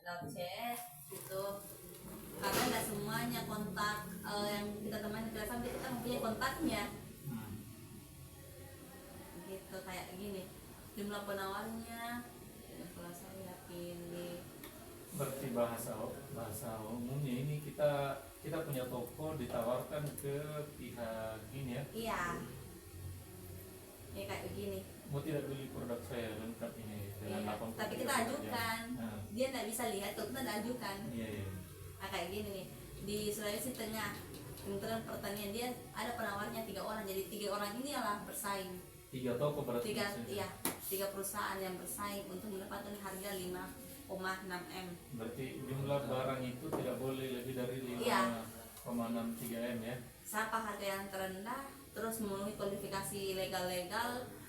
lewat chat gitu, karena nggak semuanya kontak yang kita temani kita sampai kita mempunyai kontaknya gitu. Kayak gini jumlah penawarnya, kalau saya pilih berarti bahasa umumnya ini kita punya toko ditawarkan ke pihak ini ya. iya ya kayak begini. Mau tidak beli produk saya lengkap ini dengan Iya, 80 tapi kita ajukan, Nah, dia nggak bisa lihat kalau kita nggak ajukan. iya. Nah, kayak gini nih di Sulawesi Tengah Kementerian Pertanian dia ada penawarnya 3 orang, jadi 3 orang ini adalah bersaing 3 toko berarti. tiga perusahaan yang bersaing untuk mendapatkan harga 5,6 M. Berarti jumlah barang itu tidak boleh lebih dari 5,63 M ya. Siapa harga yang terendah terus memenuhi kualifikasi legal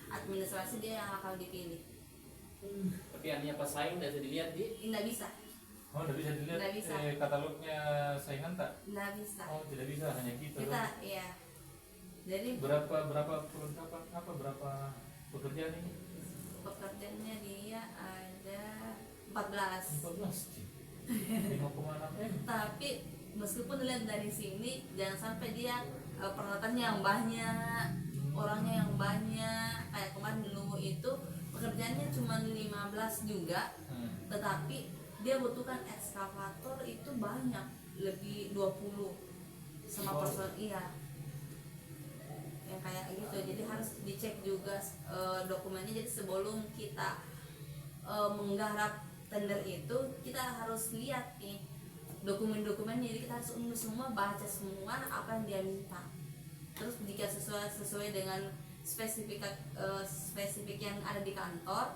administrasi, dia yang akan dipilih. Tapi artinya pesaing tidak bisa dilihat di Nggak bisa, Oh, tidak bisa dilihat Nggak bisa. katalognya saingan tak? nggak bisa. Oh, tidak bisa, hanya kita. Kita iya. Jadi Berapa perlengkapan apa berapa pekerjaan ini? pekerjaannya dia ada 14. 14. 5,6 M. Tapi meskipun dilihat dari sini jangan sampai dia peralatannya yang banyak, orangnya yang banyak. Kayak kemarin dulu itu pekerjaannya cuma 15 juga, tetapi dia butuhkan ekskavator itu banyak, lebih 20 sama personil. Iya, yang kayak gitu. Jadi harus dicek juga dokumennya. Jadi sebelum kita menggarap tender itu kita harus lihat nih dokumen-dokumennya. Jadi kita harus unduh semua, baca semua apa yang dia minta. Terus jika sesuai dengan spesifik yang ada di kantor,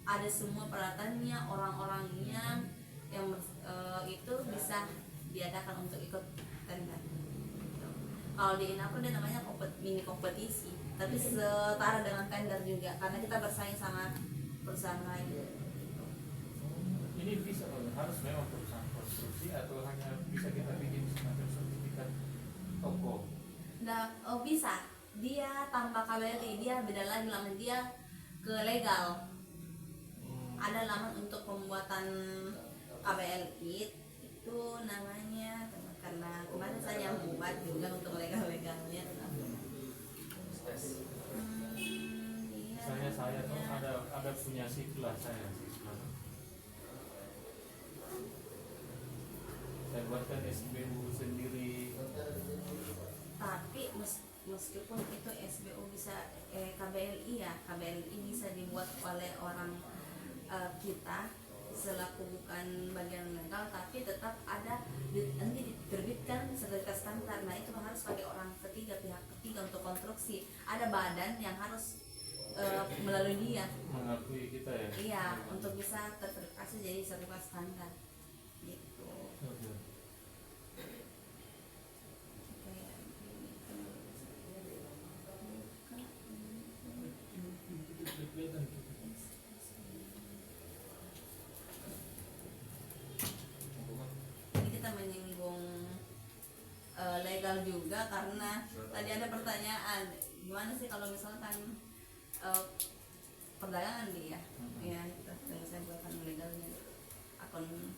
ada semua peralatannya, orang-orangnya yang itu bisa diadakan untuk ikut tender. Kalau di Inapro dia namanya mini kompetisi, tapi setara dengan tender juga karena kita bersaing sama perusahaan lain. Ini bisa harus memang perusahaan konstruksi atau hanya bisa kita bikin semacam sertifikat toko? Nah, bisa. Dia tanpa KBLI, dia beda lagi laman dia ke legal. Ada laman untuk pembuatan KBLI itu namanya, karena kemarin saya buat juga untuk legalnya. Misalnya saya tuh ada punya sikla saya buatkan SBU sendiri. Tapi meskipun itu SBU bisa KBLI ya, KBLI bisa dibuat oleh orang kita selaku bukan bagian legal, tapi tetap ada nanti diterbitkan sertifikat standar. Nah itu harus pakai orang ketiga, pihak ketiga untuk konstruksi. Ada badan yang harus melalui dia Mengakui kita ya. iya untuk bisa terverifikasi jadi sertifikat standar gitu. Oke. Ini kita menyinggung legal juga karena tadi ada pertanyaan gimana sih kalau misalkan perdagangan dia ya itu yang saya buatkan legalnya akun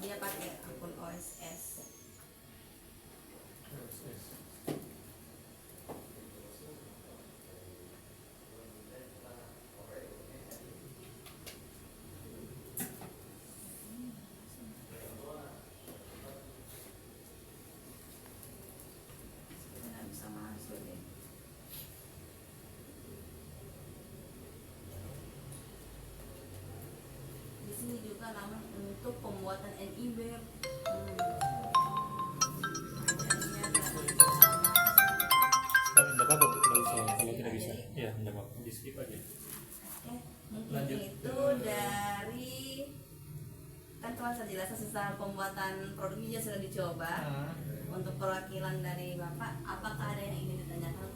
dia pakai akun OSS. Nggak bisa masuk deh. Di sini juga laman untuk pembuatan NIB. Tidak apa-apa kalau tidak bisa. Ya, tidak apa-apa. Di skip aja. Mungkin Lanjut. itu dari kan telah saya jelaskan tentang pembuatan produknya sudah dicoba. Untuk perwakilan dari Bapak, apakah ada yang ingin ditanyakan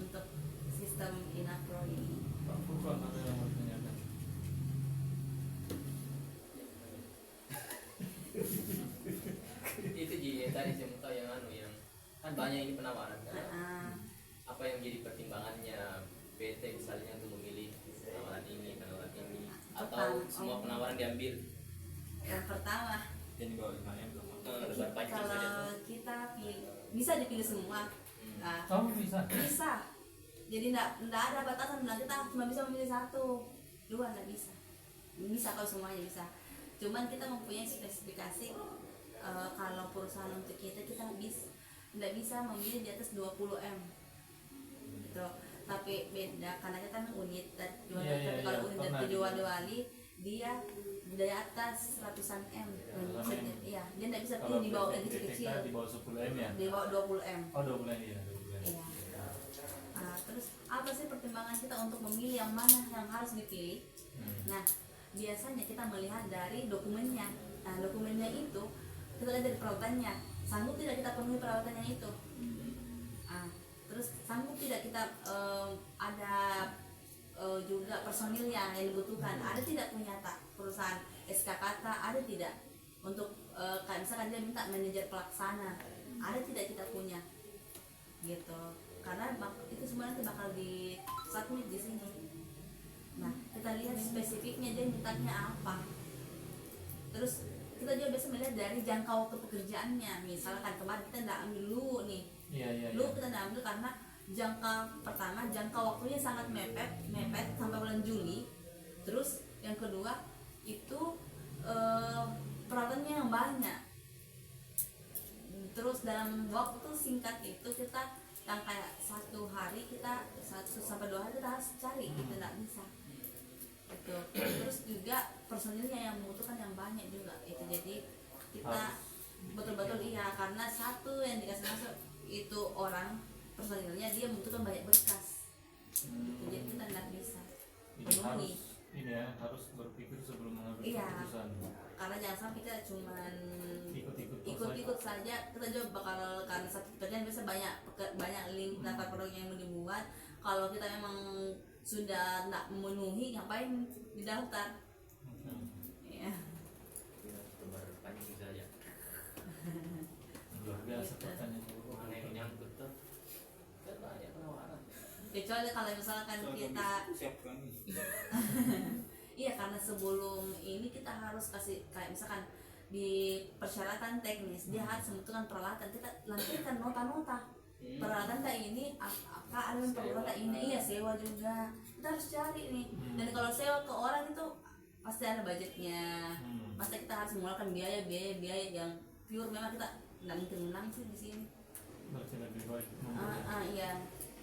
untuk sistem Inapro ini? Pak Furqan ada yang mau ditanyakan? itu jadi tadi saya mau tahu yang yang kan banyak ini penawaran kan. Apa yang jadi pertimbangannya PT misalnya untuk memilih penawaran ini atau semua penawaran diambil? Yang pertama, Jadi bawa 5M dong. Lebar panjang saja. kalau kita bisa dipilih semua. Nah, Kamu bisa. bisa. Jadi enggak ada batasan, nah kita cuma bisa memilih satu, dua enggak bisa. Bisa kalau semuanya bisa. Cuman kita mempunyai spesifikasi kalau perusahaan untuk kita enggak bisa memilih di atas 20M. Gitu. Tapi beda karena kita kan unit dan tapi kalau unit dari Wali dia dari atas ratusan M. Iya, dia enggak bisa pilih di bawah yang kecil-kecil. Di bawah 10M ya? Di bawah 20M. Oh 20M ya, 20M. Iya. Nah, terus apa sih pertimbangan kita untuk memilih yang mana yang harus dipilih? Nah, biasanya kita melihat dari dokumennya. Nah, dokumennya itu kita lihat dari perawatannya. Sanggup tidak kita penuhi perawatannya itu? Nah, terus sanggup tidak kita ada juga personilnya yang dibutuhkan? Ada tidak punya tak perusahaan SK kata? Ada tidak? Untuk kayak misalkan dia minta manajer pelaksana, ada tidak kita punya? Gitu. Karena itu semua nanti bakal di submit di sini. Nah, kita lihat spesifiknya dia mintanya apa. Terus kita juga biasa melihat dari jangka waktu pekerjaannya. Misalkan kemarin kita nggak ambil lu nih. Iya. Lu kita nggak ambil karena jangka pertama jangka waktunya sangat mepet sampai bulan Juli. Terus yang kedua itu perawatannya yang banyak. Terus dalam waktu singkat itu kita yang kayak 1 hari kita 1 sampai 2 hari kita harus cari, kita nggak bisa itu. Terus juga personilnya yang membutuhkan yang banyak juga itu, jadi kita betul-betul iya karena satu yang dikasih masuk itu orang personilnya dia membutuhkan banyak berkas jadi kita nggak bisa penuhi. Ini ya harus berpikir sebelum mengambil Iya. keputusan. Karena jangan sampai kita cuman ikut saja, kita juga bakal karena satu pekerjaan biasa banyak link daftar produk yang mau dibuat. Kalau kita memang sudah tidak memenuhi, ngapain didaftar? Iya. Lebar panjang saja. Luar biasa pertanyaan. Mana yang nyangkut tuh? Kan banyak penawaran. Kecuali kalau misalkan kita siapkan. iya karena sebelum ini kita harus kasih kayak misalkan di persyaratan teknis dia harus membutuhkan peralatan, kita lampirkan nota-nota peralatan tak ini apa ada peralatan ini, iya sewa juga kita harus cari nih. Dan kalau sewa ke orang itu pasti ada budgetnya, pasti kita harus mengeluarkan biaya yang pure. Memang kita nggak mungkin menang sih di sini. Berarti lebih baik Iya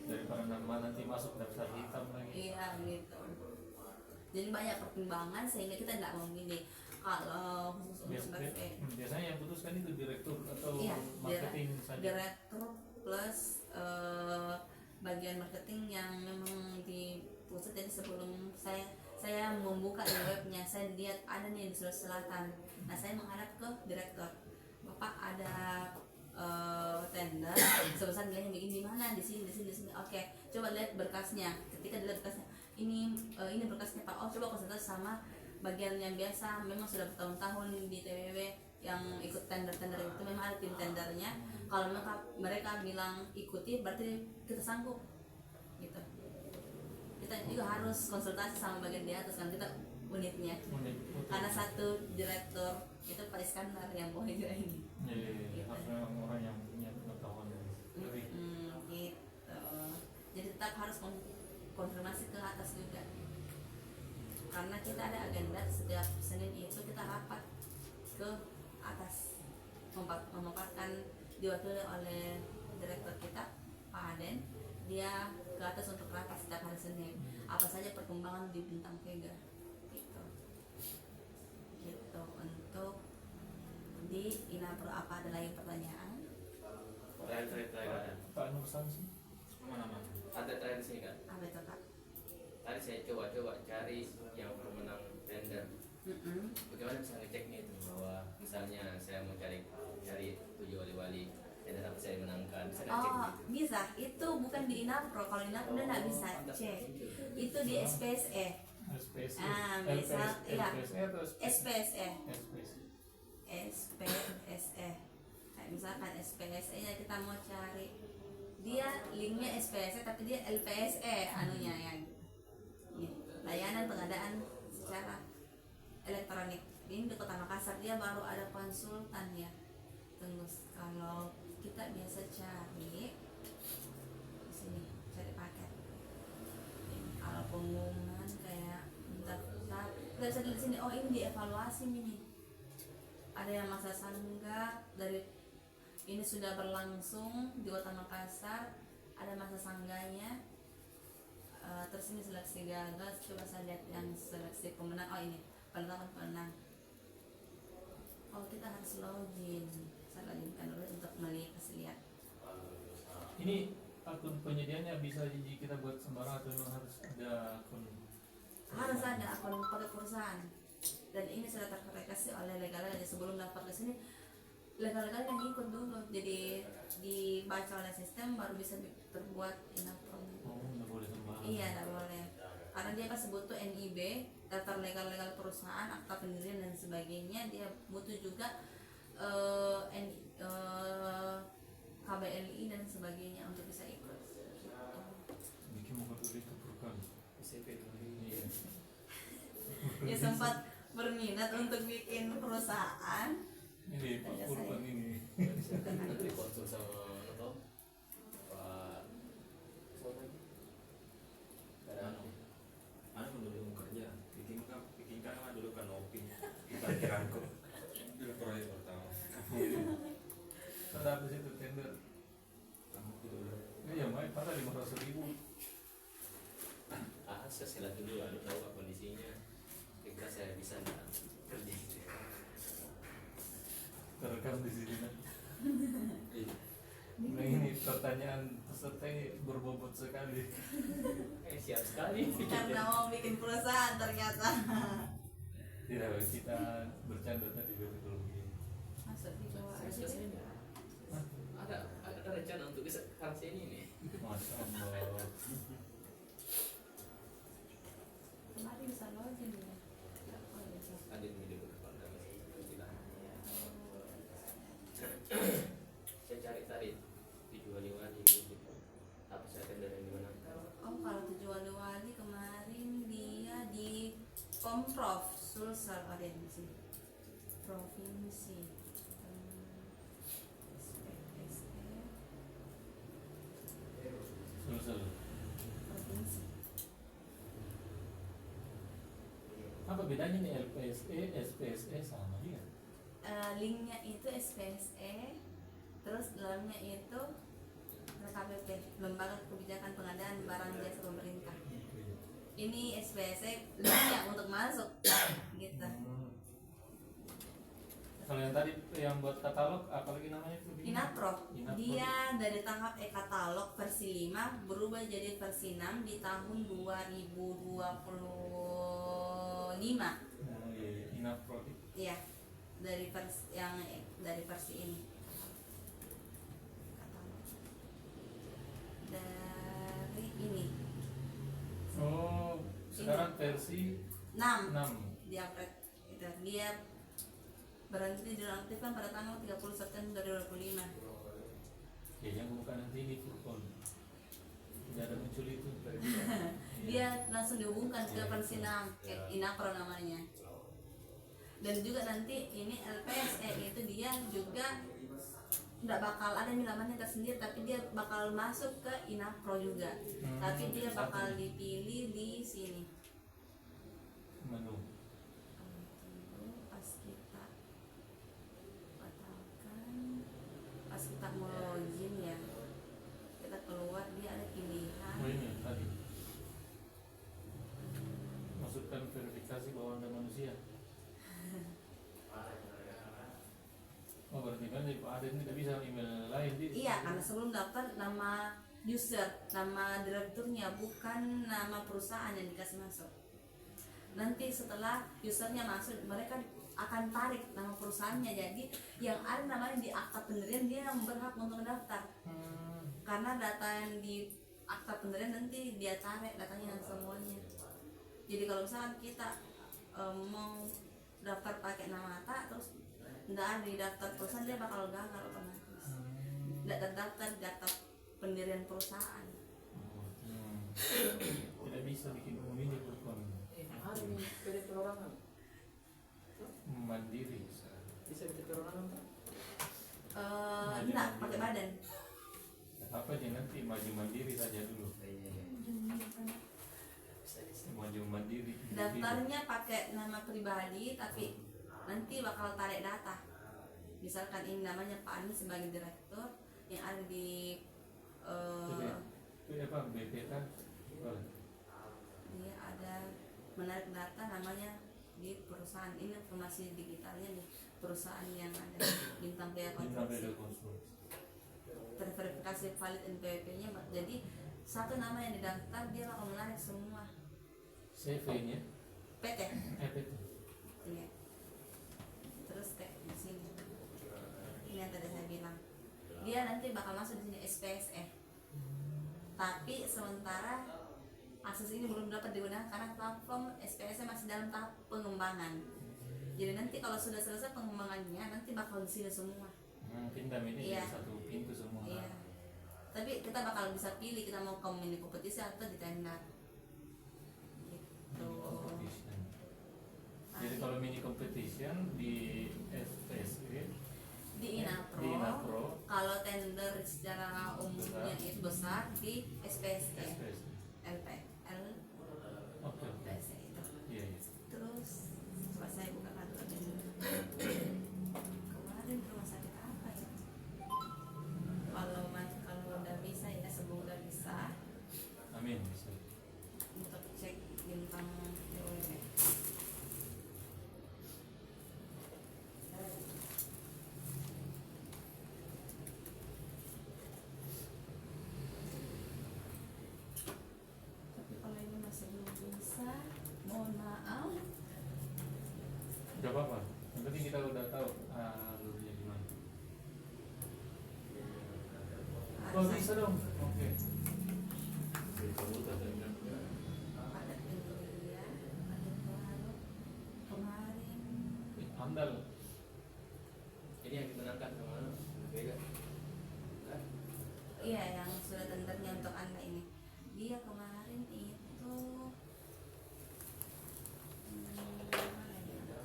daripada nanti masuk daftar hitam lagi. iya gitu. Jadi banyak pertimbangan sehingga kita tidak memilih. Kalau khusus untuk Biasanya yang putuskan itu direktur atau iya, marketing saja. direktur plus bagian marketing yang memang di pusat. Jadi sebelum saya membuka di webnya, saya lihat ada nih di Sulawesi Selatan. Nah saya menghadap ke direktur, Bapak ada tender sebesar nilainya begini, di mana? Di sini. Oke, coba lihat berkasnya. Ketika dilihat berkasnya, ini berkasnya Pak. Oh, coba konsultasi sama bagian yang biasa. Memang sudah bertahun-tahun di TWW yang ikut tender itu, memang ada tim tendernya. Kalau mereka bilang ikuti, berarti kita sanggup. Gitu. Kita juga harus konsultasi sama bagian di atas kan, kita unitnya. Karena satu direktur itu Pak Iskandar yang bawa juga ini. Iya. Harus memang orang yang punya pengetahuan lebih. Gitu. Jadi tetap harus konfirmasi ke atas juga. Karena kita ada agenda setiap Senin itu kita rapat ke atas, memaparkan diwakili oleh direktur kita Pak Aden. Dia ke atas untuk rapat setiap hari Senin. Apa saja perkembangan di Bintang Vega. Gitu untuk di Inapro. Apa ada lagi pertanyaan? Terakhir ada. Pak Nursan sih. Mana-mana. Ada terakhir di sini kan? Apa itu Kak? Tadi saya coba cari yang pemenang tender. Bagaimana bisa ngeceknya itu bahwa misalnya saya mau cari 7 wali-wali tender apa saya menangkan, bisa ngecek Oh, gitu. bisa. Itu bukan di Inapro. Kalau Inapro udah nggak bisa cek. Itu di SPSE. SPSE. Misal, iya. LPSE atau SPSE. SPSE. Kayak misalkan SPSE nya kita mau cari, dia linknya SPSE tapi dia LPSE anunya yang layanan pengadaan secara elektronik. Ini di Kota Makassar dia baru ada konsultan ya. Terus kalau kita biasa cari di sini, cari paket. Kalau pengumuman kayak daftar, kita bisa di sini. Oh ini dievaluasi nih. Ada yang masa sanggah dari ini sudah berlangsung di Kota Makassar, ada masa sanggahnya. Terus ini seleksi gagal, coba saya lihat yang seleksi pemenang. Oh ini penentuan pemenang. Oh kita harus login, saya loginkan dulu untuk melihat. Ini akun penyediaannya bisa kita buat sembarang atau memang harus ada akun? Harus ada akun pakai perusahaan. Dan ini sudah terverifikasi oleh legal-legal. Jadi sebelum daftar ke sini, legal-legal yang ikut dulu. Jadi dibaca oleh sistem baru bisa terbuat inapron. Oh, nggak boleh sembarang. Iya, tidak boleh. Karena dia pasti butuh NIB, daftar legal-legal perusahaan, akta pendirian dan sebagainya. Dia butuh juga KBLI dan sebagainya untuk bisa ikut. Bikin muka dulu itu program. SMP dulu. Iya. Dia sempat berminat untuk bikin perusahaan. Ini Pak Tanya Kurban saya. ini. Nanti konsul sama apa? Pak Anu, anu dulu mau kerja, bikin kan mah dulu kan ngopi, di parkiranku, dulu proyek pertama. Ada apa sih itu tender? Kamu dulu. Iya, main pada 500.000. Sesilah dulu, anu tahu apa kondisinya. Kira saya bisa nggak kerja? Terekam di sini. Nah. Iya. Nah ini pertanyaan peserta ini berbobot sekali. Siap sekali. Karena mau bikin perusahaan ternyata. Tidak, kita bercanda tadi betul begini. Masuk di bawah Saya aja selesai deh. nggak? Ada rencana untuk bisa karena ini nih. Masya Allah. Kemarin bisa login ya. Nggak boleh, Cak. Ada di video depan kami. Tidak. Saya cari tujuh wali-wali gitu. Apa saya tender yang dimenangkan? Oh kalau tujuh wali-wali kemarin dia di Pemprov Sulsel, ada di sini. Provinsi. SPSE. Selesai. Provinsi. Apa bedanya nih LPSE, SPSE sama dia? Linknya itu SPSE, terus dalamnya itu LKPP, Lembaga Kebijakan Pengadaan Barang Jasa Pemerintah. Ini SPSE linknya untuk masuk, gitu. Kalau yang tadi yang buat katalog, apalagi namanya itu? Inapro, Inapro. dia dari tahap e-katalog versi 5 berubah jadi versi 6 di tahun 2025. Oh iya, Inapro. Iya, dari versi ini. Katalog. Dari ini Oh, sekarang versi 6 6. di upgrade itu. Dia berhenti dinonaktifkan pada tanggal 30 September 2025. Kayaknya bukan nanti ini Furkon. Tidak ada muncul itu. Dia langsung dihubungkan ke versi 6 kayak Inapro namanya. Dan juga nanti ini LPSE itu dia juga nggak bakal ada nih namanya tersendiri, tapi dia bakal masuk ke Inapro juga. Tapi dia bakal dipilih di sini. Menu. Pas kita batalkan, pas kita mau login ya, kita keluar dia ada pilihan. Oh ini tadi. Masukkan verifikasi bahwa Anda manusia. Oh berarti kan Pak Aden tidak bisa email lain di? Iya, karena sebelum daftar nama user, nama direkturnya, bukan nama perusahaan yang dikasih masuk. Nanti setelah usernya masuk, mereka akan tarik nama perusahaannya. Jadi yang ada namanya di akta pendirian dia yang berhak untuk daftar. Karena data yang di akta pendirian nanti dia tarik datanya semuanya. Jadi kalau misalkan kita mau daftar pakai nama Ata terus nggak ada di daftar perusahaan, dia bakal gagal otomatis. Nggak terdaftar di data pendirian perusahaan. Tidak bisa bikin umum ini Furkon. Ada nih PD perorangan. Mandiri. Bisa perorangan Pak? Enggak, pakai badan. Apa aja nanti maju mandiri saja dulu. Maju mandiri. Daftarnya pakai nama pribadi, tapi nanti bakal tarik data. Misalkan ini namanya Pak Anies sebagai direktur yang ada di Itu apa BPK? dia ada menarik data namanya di perusahaan ini, informasi digitalnya di perusahaan yang ada bintang Jaya Konstruksi. Terverifikasi valid NPWP-nya, jadi satu nama yang didaftar dia bakal menarik semua CV-nya? PT. PT. Iya. Terus kayak di sini. Ini yang tadi saya bilang. Dia nanti bakal masuk di sini SPSE. Tapi sementara akses ini belum dapat digunakan karena platform SPSE masih dalam tahap pengembangan. Jadi nanti kalau sudah selesai pengembangannya nanti bakal di sini semua. Pindah ini Iya. satu pintu semua. Iya. Tapi kita bakal bisa pilih kita mau ke mini kompetisi atau di tender. Gitu. Competition. Jadi kalau mini competition di SPSE, Di Inapro, Di Inapro. kalau tender secara umumnya itu besar di SPSE, SPSE. LPL, Oke. PSE itu. Iya, iya. Terus coba saya buka kartu tender. Kemarin rumah sakit apa ya? Kalau udah bisa ya, sebelum udah bisa Amin. Bisa. untuk cek bintang DOW. Tapi kalau ini masih belum bisa, mohon maaf. Gak apa-apa. Yang penting kita udah tahu alurnya gimana. Oh bisa dong. Oke. Ada India, ada baru kemarin. Amdal. Ini yang dimenangkan kemana? Beda. Kan? Iya, yang sudah tendernya untuk Anda ini. Dia kemarin itu mana ya?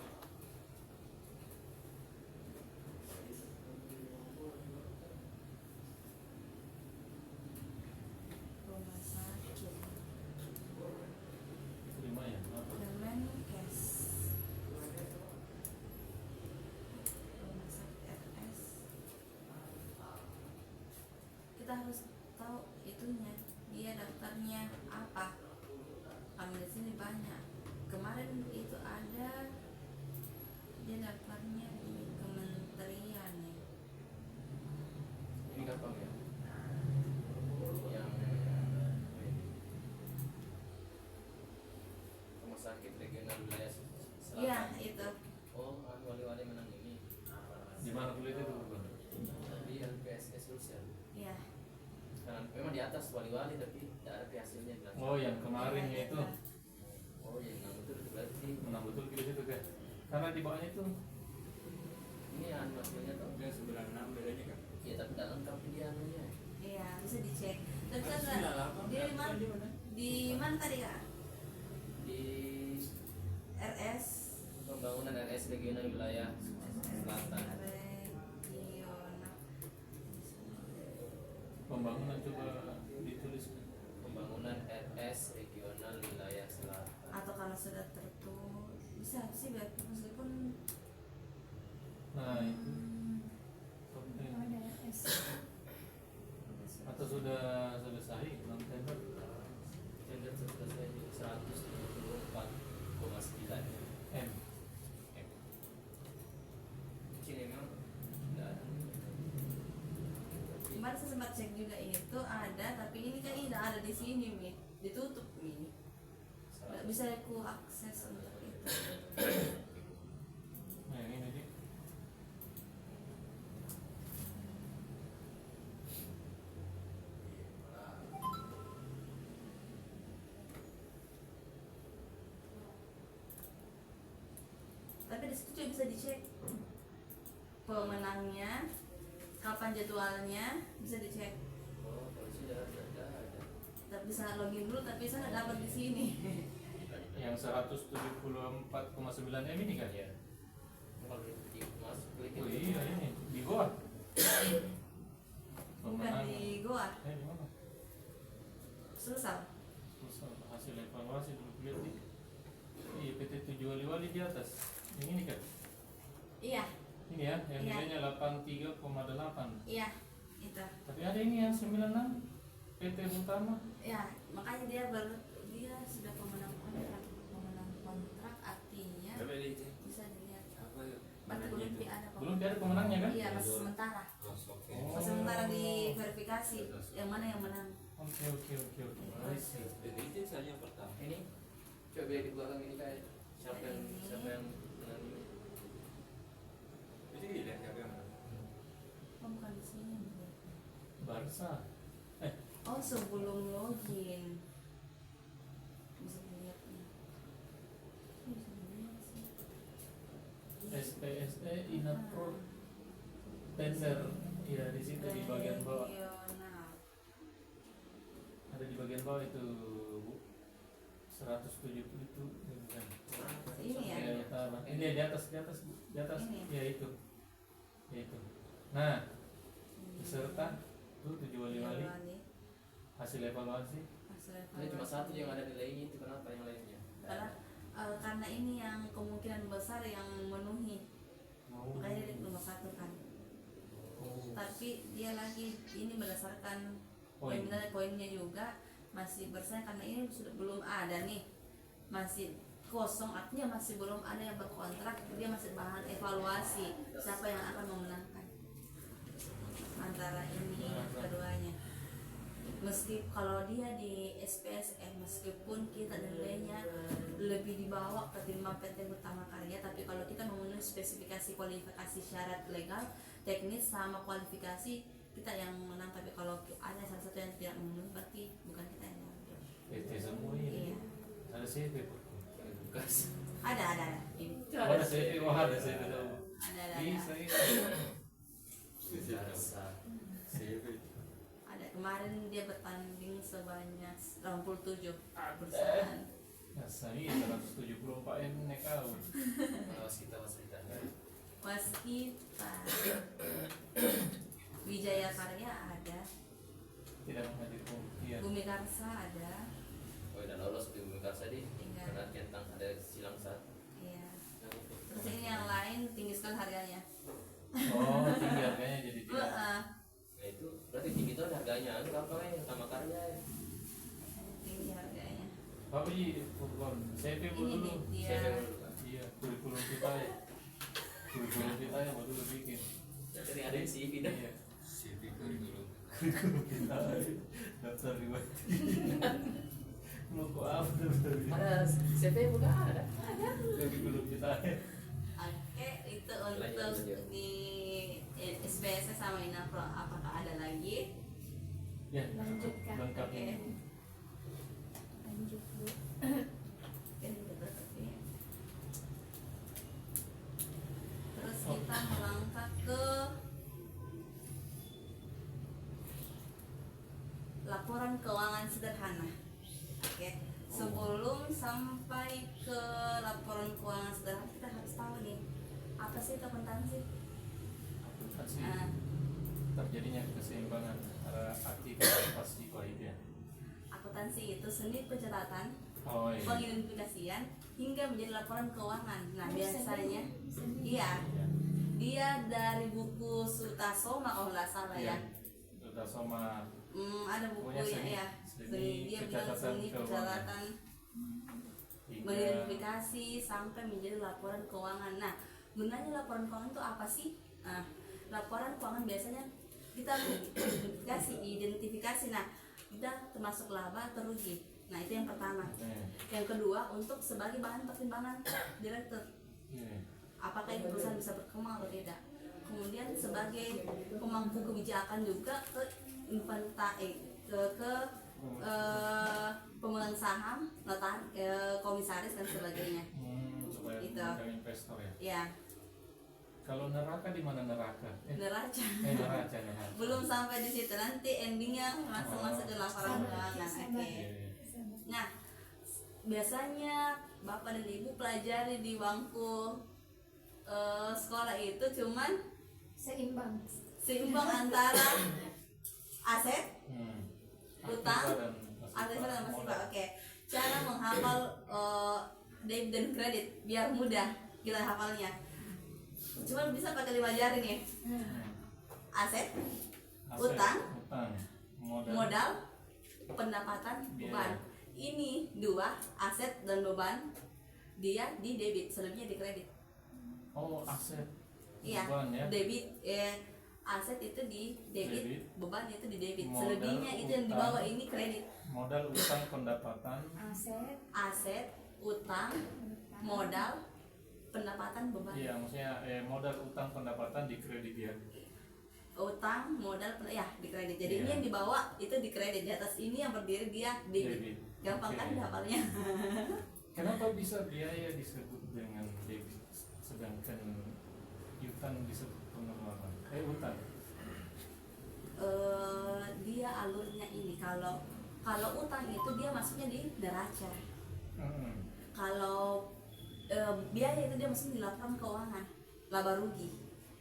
Rumah sakit Terima ya. Apa? Kemenkes, rumah sakit RS. Kita harus tahu itunya, dia daftarnya apa. Kami di sini banyak. Kemarin itu ada dia daftarnya di kementerian ya. Ini gampang ya. Yang rumah sakit regional wilayah selatan. Iya itu. Oh, wali-wali menang ini. Di mana kuliah itu bukan? Di LPSS Sulsel. Iya. Karena memang di atas wali-wali tapi tidak ada hasilnya bilang. Oh yang kemarin Iya, itu Oh, ya menang betul itu berarti. menang betul di situ kan? Karena di bawahnya itu Ini hasilnya tuh. Dia 96 bedanya kan? Ya tapi tidak lengkap dia anunya. Iya, bisa dicek. Tapi kan Ada 98, di mana? di mana? Di mana tadi Kak? Di RS pembangunan RS regional wilayah selatan. regional. pembangunan coba ditulis. Pembangunan RS regional wilayah selatan. Atau kalau sudah tertulis bisa sih biar meskipun Nah itu penting. Atau sudah selesai non tender? Tender selesai 174,9 M. Sini memang tidak ada. kemarin saya sempat cek juga itu ada, tapi ini kan tidak ada di sini Mi, ditutup Mi, nggak bisa aku akses untuk itu. Nah yang ini nih. Tapi di situ juga bisa dicek pemenangnya, kapan jadwalnya, bisa dicek. Oh, kalau sudah ada. Tak bisa login dulu, tapi saya nggak dapat di sini. Yang 174,9 M ini kan ya? Kalau masuk ke yang Iya. nilainya 83,8. Iya, itu. Tapi ada ini yang 96 PT Utama. Ya, makanya dia sudah pemenang kontrak artinya Tapi ada itu bisa dilihat. apa ya? Berarti belum ada Belum ada pemenangnya kan? Iya, masih sementara. Oke. Oh. Masih sementara di verifikasi yang mana yang menang. Oke. I see. Jadi itu saja yang pertama. Ini coba di belakang ini kayak siapa yang menang ini? Jadi dilihat siapa yang menang. Oh, bukan di sini. Barca. Oh, sebelum login bisa dilihat nih. Bisa dilihat sih. SPSE Inapro tender. Iya, di situ di bagian bawah. Regional. Ada di bagian bawah itu, Bu. 170 itu bukan. Ini ya. Ya, taruh. Ini di atas. Ini. Ya itu. Nah, peserta tuh 7 wali hasil evaluasi. Ini cuma satu yang ada nilainya itu, kenapa yang lainnya? Karena ini yang kemungkinan besar yang memenuhi, makanya dia nomor 1 kan. Tapi dia lagi ini berdasarkan Poin. poinnya juga masih bersaing karena ini sudah belum ada nih, masih kosong, artinya masih belum ada yang berkontrak. Dia masih bahan evaluasi siapa yang akan memenangkan antara ini keduanya. Meski kalau dia di SPSM, meskipun kita nilainya lebih dibawa ketimbang PT Utama Karya, tapi kalau kita memenuhi spesifikasi kualifikasi syarat legal, teknis sama kualifikasi, kita yang menang. Tapi kalau ada salah satu yang tidak memenuhi, berarti bukan kita yang menang. PT semua ini. Iya. Ada CV. Bekas. Ada. Ini. Ada CV. Ada CV tahu. Ada. Bisa. Barca. CV. Ada. Kemarin dia bertanding sebanyak 87 perusahaan. Nah, ini 174 yang naik out. Waskita. Waskita, Wijaya Karya ada, Tidak menghadir pembuktian. Bumi Karsa ada. Oh, udah lolos di Bumi Karsa di. Iya. Karena centang ada silang satu. Iya. Terus ini yang lain tinggi sekali harganya. Oh, tinggi harganya jadi tidak. Nah itu berarti tinggi itu harganya. Itu apa ya? Sama karya ya. Tinggi harganya. Tapi bukan CV Ini dulu. nih dia. Saya dulu kan. Iya, kurikulum kita ya. Kurikulum kita yang baru bikin. Jadi ada di CV dah. Iya. CV kurikulum. Kurikulum kita daftar riwayat. Mau kok apa daftar riwayat? Ada CV bukan ada. Kurikulum kita. Oke, itu Lanjut, untuk lanjut. di SPSS sama Inapro. Apakah ada lagi? Ya, Lanjutkan. lengkap Oke. ini. Lanjut Bu. Ini udah berarti. Terus kita melangkah ke laporan keuangan sederhana. Oke. Sebelum sampai ke laporan keuangan sederhana, kita harus tahu nih apa sih itu akuntansi? Akuntansi Nah, terjadinya keseimbangan antara aktivitas pasti kewajiban. akuntansi itu seni pencatatan, Oh iya. pengidentifikasian hingga menjadi laporan keuangan. Nah, biasanya iya, Ya. dia dari buku Sutasoma kalau nggak salah ya. Sudah sama Ada Pokoknya bukunya seni- ya. seni Dia bilang pencatatan seni keuangan. pencatatan hingga mengidentifikasi sampai menjadi laporan keuangan. Nah, gunanya laporan keuangan itu apa sih? Nah, laporan keuangan biasanya kita identifikasi. Nah, kita termasuk laba atau rugi. Nah, itu yang pertama. Yang kedua, untuk sebagai bahan pertimbangan direktur. Apakah ini perusahaan bisa berkembang atau tidak? Kemudian sebagai pemangku kebijakan juga ke pemegang saham, komisaris dan sebagainya. supaya Itu. mengundang investor ya. Ya, Kalau neraka di mana neraka? neraca. Neraca. Belum sampai di situ, nanti endingnya langsung masuk ke laporan keuangan. Oke. Nah, biasanya bapak dan ibu pelajari di bangku sekolah itu cuman Seimbang. seimbang antara aset, utang, aset dan pasifik. Oke, cara menghafal debit dan kredit biar mudah kita hafalnya. Cuma bisa pakai 5 jari nih. Aset, utang, modal, pendapatan, beban. Ini 2, aset dan beban, dia di debit, selebihnya di kredit. Oh, aset. Iya, Beban ya. debit, aset itu di debit, beban itu di debit. Modal, Selebihnya itu yang di utang. bawah ini kredit. Modal, utang, pendapatan. Aset, utang, modal, pendapatan, beban. Iya, maksudnya modal, utang, pendapatan di kredit ya. Utang, modal, ya di kredit. Jadi Iya. ini yang di bawah itu di kredit. Di atas ini yang berdiri dia debit. Debit. Gampang Oke. kan dihafalnya? Kenapa bisa biaya disebut dengan debit, sedangkan utang disebut pengeluaran? Utang. Dia alurnya ini kalau utang itu dia masuknya di neraca. Kalau biaya itu dia masuk di laporan keuangan laba rugi.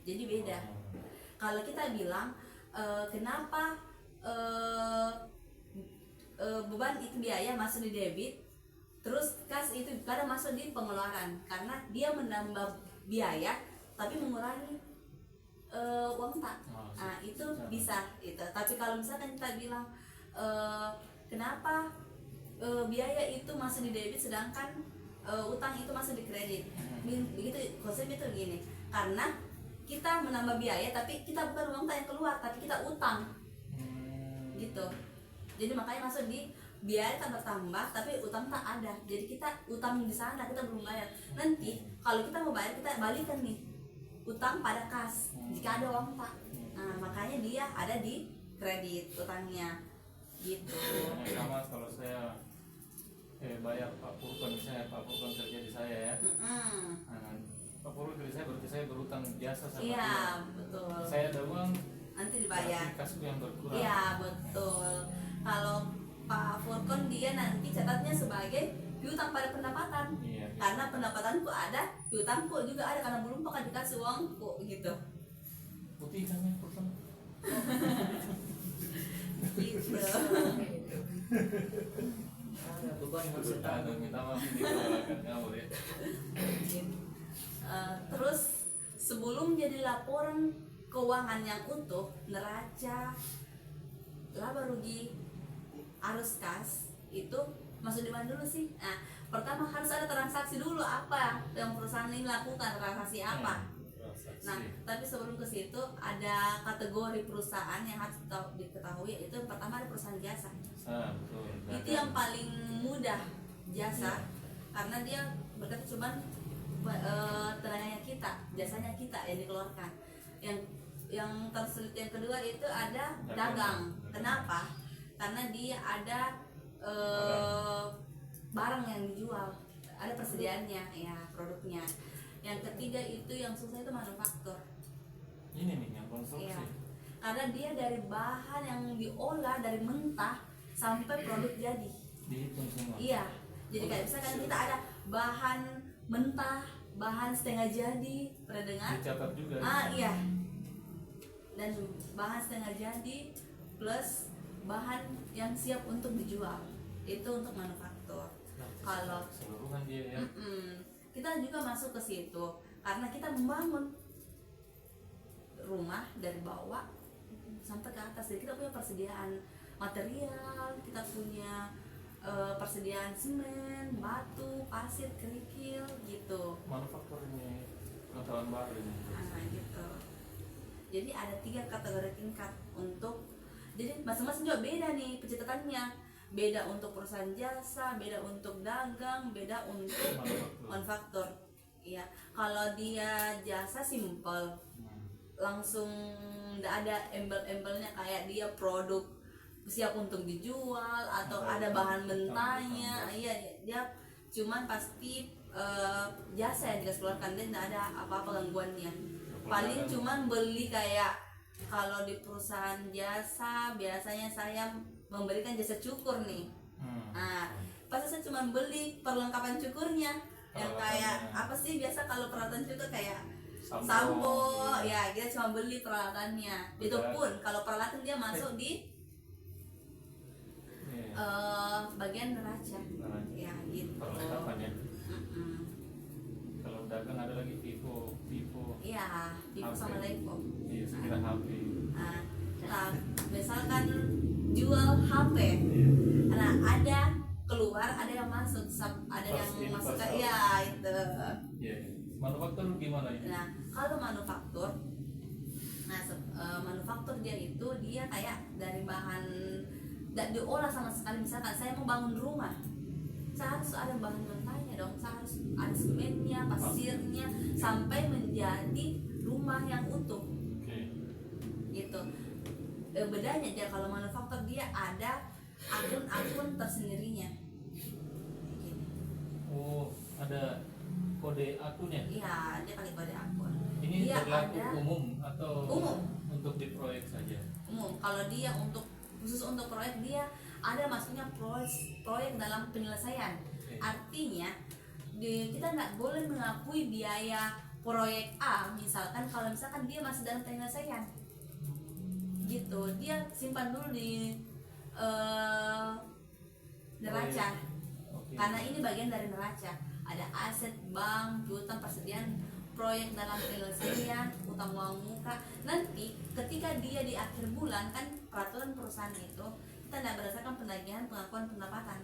Jadi beda. Kalau kita bilang kenapa beban itu biaya masuk di debit, terus kas itu kadang masuk di pengeluaran karena dia menambah biaya tapi mengurangi uang tak. Nah, itu bisa itu. Tapi kalau misalkan kita bilang kenapa biaya itu masuk di debit sedangkan utang itu masuk di kredit, begitu konsepnya itu begini. Karena kita menambah biaya tapi kita bukan uang tak yang keluar tapi kita utang gitu. Jadi makanya masuk di biaya tak bertambah tapi utang tak ada, jadi kita utang di sana kita belum bayar. Nanti kalau kita mau bayar kita balikan nih utang pada kas jika ada uang tak. Nah, makanya dia ada di kredit utangnya gitu. Sama kalau saya bayar Pak Purkon, misalnya Pak Purkon kerja di saya ya. Nah, Pak Purkon kerja saya berarti saya berutang jasa sama Iya dia. betul, Saya ada uang, nanti dibayar. berarti kasku yang berkurang. Iya betul. Kalau Pak Furkon dia nanti catatnya sebagai piutang pada pendapatan. Iya. Karena pendapatanku ada, piutangku juga ada karena belum pernah dikasih uangku gitu. Putih kan ya Purkon? Gitu. Beban yang harus Kita ada minta maaf ini kalau akan ngawur ya. Terus sebelum jadi laporan keuangan yang utuh, neraca, laba rugi, arus kas itu masuk di mana dulu sih? Nah, pertama harus ada transaksi dulu apa yang perusahaan ini lakukan, transaksi apa. Nah, tapi sebelum ke situ ada kategori perusahaan yang harus diketahui. Itu pertama ada perusahaan jasa. Betul. Itu yang paling mudah jasa karena dia berkata cuman tenaganya kita, jasanya kita yang dikeluarkan. Yang tersulit yang kedua itu ada dagang. Kenapa? Karena dia ada barang yang dijual, ada persediaannya ya produknya. Yang ketiga itu yang susah itu manufaktur. Ini nih yang konstruksi. Iya. Karena dia dari bahan yang diolah dari mentah sampai produk jadi. Dihitung semua. Iya. Jadi kayak misalkan kita ada bahan mentah, bahan setengah jadi, pernah dengar? Dicatat juga. Iya. Dan bahan setengah jadi plus bahan yang siap untuk dijual. Itu untuk manufaktur. Kalau Keseluruhan dia ya. kita juga masuk ke situ karena kita membangun rumah dari bawah sampai ke atas. Jadi kita punya persediaan material, kita punya persediaan semen, batu, pasir, kerikil gitu. Manufaktur ini pengetahuan baru ini. Nah, gitu. Jadi ada 3 kategori tingkat untuk, jadi masing-masing juga beda nih pencatatannya. Beda untuk perusahaan jasa, beda untuk dagang, beda untuk manufaktur. Iya, kalau dia jasa simple, langsung nggak ada embel-embelnya kayak dia produk siap untuk dijual atau ada bahan mentahnya. Iya, dia cuman pasti jasa yang dikasih keluarkan, dan nggak ada apa-apa gangguannya. Paling cuman beli kayak kalau di perusahaan jasa biasanya saya memberikan jasa cukur nih. Nah, pasti saya cuma beli perlengkapan cukurnya yang kayak apa sih biasa kalau peralatan cukur kayak sampo, ya kita cuma beli peralatannya. Itu pun kalau peralatan dia masuk di bagian neraca. Ya gitu. Perlengkapan ya. Kalau dagang ada lagi pipo. Iya, Iya, Vivo HP. sama Levo. Iya, saya kira HP. Nah, misalkan jual HP, Iya. nah ada keluar, ada yang masuk, ada yang First in, masuk first out. ya itu. Iya. Manufaktur gimana ini? Nah, kalau manufaktur, manufaktur dia kayak dari bahan tidak diolah sama sekali. Misalkan saya mau bangun rumah, saya harus ada bahan mentahnya dong, saya harus ada semennya, pasirnya, sampai menjadi rumah yang utuh Oke. gitu. Bedanya dia kalau manufaktur dia ada akun-akun tersendirinya gitu. Oh, ada kode akunnya. Iya, dia pakai kode akun. Ini Dia berlaku ada umum atau umum. untuk di proyek saja? umum. Kalau dia khusus untuk proyek, dia ada masuknya proyek dalam penyelesaian. Oke. Artinya kita nggak boleh mengakui biaya proyek A misalkan kalau misalkan dia masih dalam penyelesaian gitu. Dia simpan dulu di neraca. Oke. Karena ini bagian dari neraca. Ada aset bank, piutang, persediaan proyek dalam penyelesaian, utang uang muka. Nanti ketika dia di akhir bulan, kan peraturan perusahaan itu kita tidak berdasarkan penagihan pengakuan pendapatan,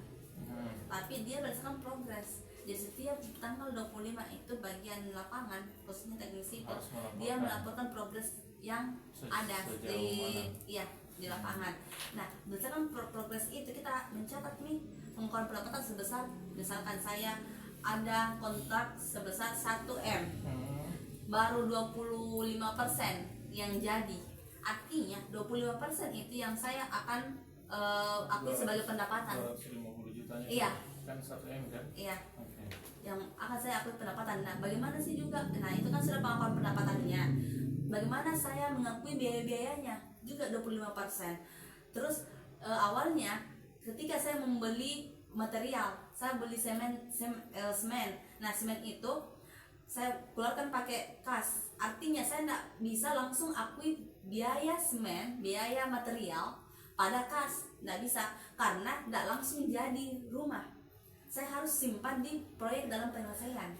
tapi dia berdasarkan progres. Jadi setiap tanggal 25 itu bagian lapangan, khususnya teknik sipil, Harus melaporkan. dia melaporkan progres yang ada Sejauh mana? di lapangan. Nah, berdasarkan progres itu kita mencatat nih pengeluaran pendapatan sebesar, misalkan saya ada kontrak sebesar 1M, baru 25% yang jadi. Artinya 25% itu yang saya akan akui sebagai pendapatan. 250 jutanya. Iya. Kan 1M kan? Iya, Oke. yang akan saya akui pendapatan. Nah, bagaimana sih juga? Nah, itu kan sudah pengakuan pendapatannya. Bagaimana saya mengakui biaya-biayanya? Juga 25%. Terus awalnya ketika saya membeli material, saya beli semen. Nah, semen itu saya keluarkan pakai kas. Artinya saya tidak bisa langsung akui biaya semen, biaya material pada kas. Tidak bisa, karena tidak langsung jadi rumah. Saya harus simpan di proyek dalam penyelesaian.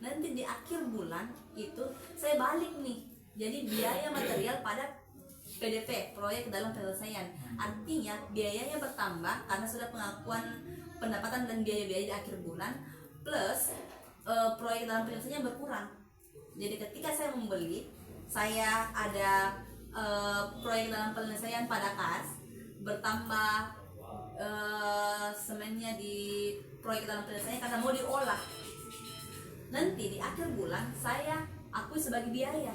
Nanti di akhir bulan itu saya balik nih, jadi biaya material pada PDP, proyek dalam penyelesaian. Artinya biayanya bertambah karena sudah pengakuan pendapatan dan biaya-biaya di akhir bulan, plus proyek dalam penyelesaiannya berkurang. Jadi ketika saya membeli, saya ada proyek dalam penyelesaian pada kas, bertambah semennya di proyek dalam penyelesaian karena mau diolah. Nanti di akhir bulan saya akui sebagai biaya.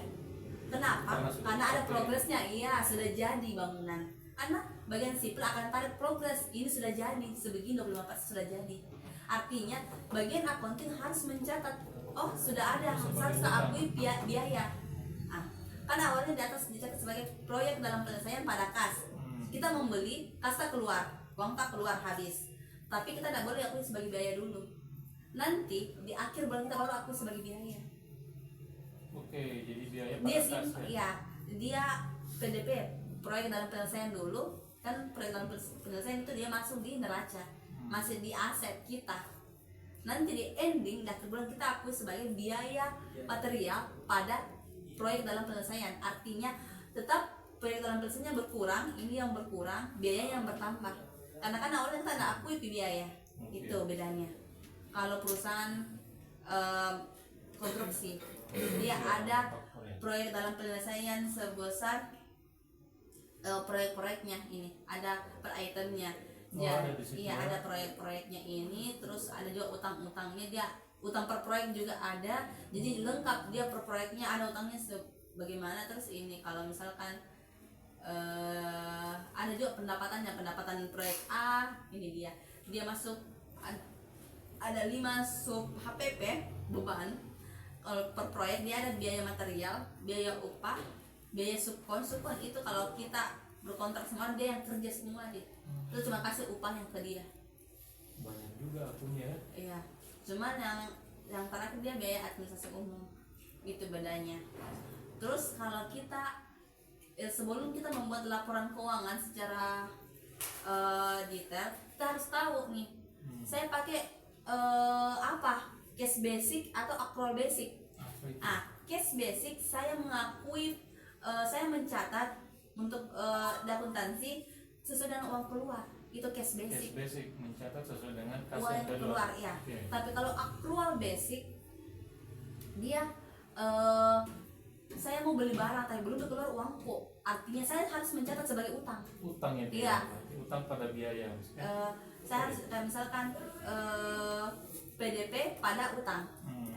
Kenapa? Karena ada progresnya. Iya, sudah jadi bangunan. Karena bagian sipil akan tarik progres. Ini sudah jadi, sebegini 25% sudah jadi. Artinya bagian accounting harus mencatat, oh sudah ada, harus akui biaya. Karena awalnya di atas dicatat sebagai proyek dalam penyelesaian pada kas. Kita membeli, kas tak keluar, uang tak keluar, habis. Tapi kita tidak boleh akui sebagai biaya dulu. Nanti di akhir bulan kita baru akui sebagai biaya. Oke, jadi biaya Dia pada kas ya? ya, dia PDP, proyek dalam penyelesaian dulu. Kan proyek dalam penyelesaian itu dia masuk di neraca, masih di aset kita. Nanti di ending di akhir bulan kita akui sebagai biaya material pada proyek dalam penyelesaian. Artinya tetap proyek dalam penyelesaiannya berkurang, ini yang berkurang, biaya yang bertambah. Karena awalnya kita tidak akui biaya. Oke. Itu bedanya. Kalau perusahaan konstruksi, dia ada proyek dalam penyelesaian sebesar proyek-proyeknya ini, ada per itemnya. Ada di situ Iya, ya? ada proyek-proyeknya ini, terus ada juga utang-utangnya, dia utang per proyek juga ada. Jadi lengkap, dia per proyeknya ada utangnya bagaimana. Terus ini kalau misalkan ada juga pendapatan proyek A, ini dia masuk ada 5 sub HPP beban. Kalau per proyek dia ada biaya material, biaya upah, biaya subkon itu kalau kita berkontrak sama orang, dia yang kerja semua dia. Itu cuma kasih upah yang ke dia. Banyak juga akunnya ya? Iya. Cuman yang terakhir dia biaya administrasi umum. Itu bedanya. Terus kalau kita sebelum kita membuat laporan keuangan secara detail, kita harus tahu nih, saya pakai apa? Cash basic atau accrual basic. Apa itu? cash basic saya mengakui, saya mencatat untuk di akuntansi sesuai dengan uang keluar, itu cash basic. Cash basic mencatat sesuai dengan kas Uang yang yang keluar ya. Oke. Tapi kalau accrual basic dia saya mau beli barang tapi belum keluar uangku, artinya saya harus mencatat sebagai utang. Utang ya. Iya. Utang pada biaya maksudnya. Saya harus kayak misalkan PDP pada utang,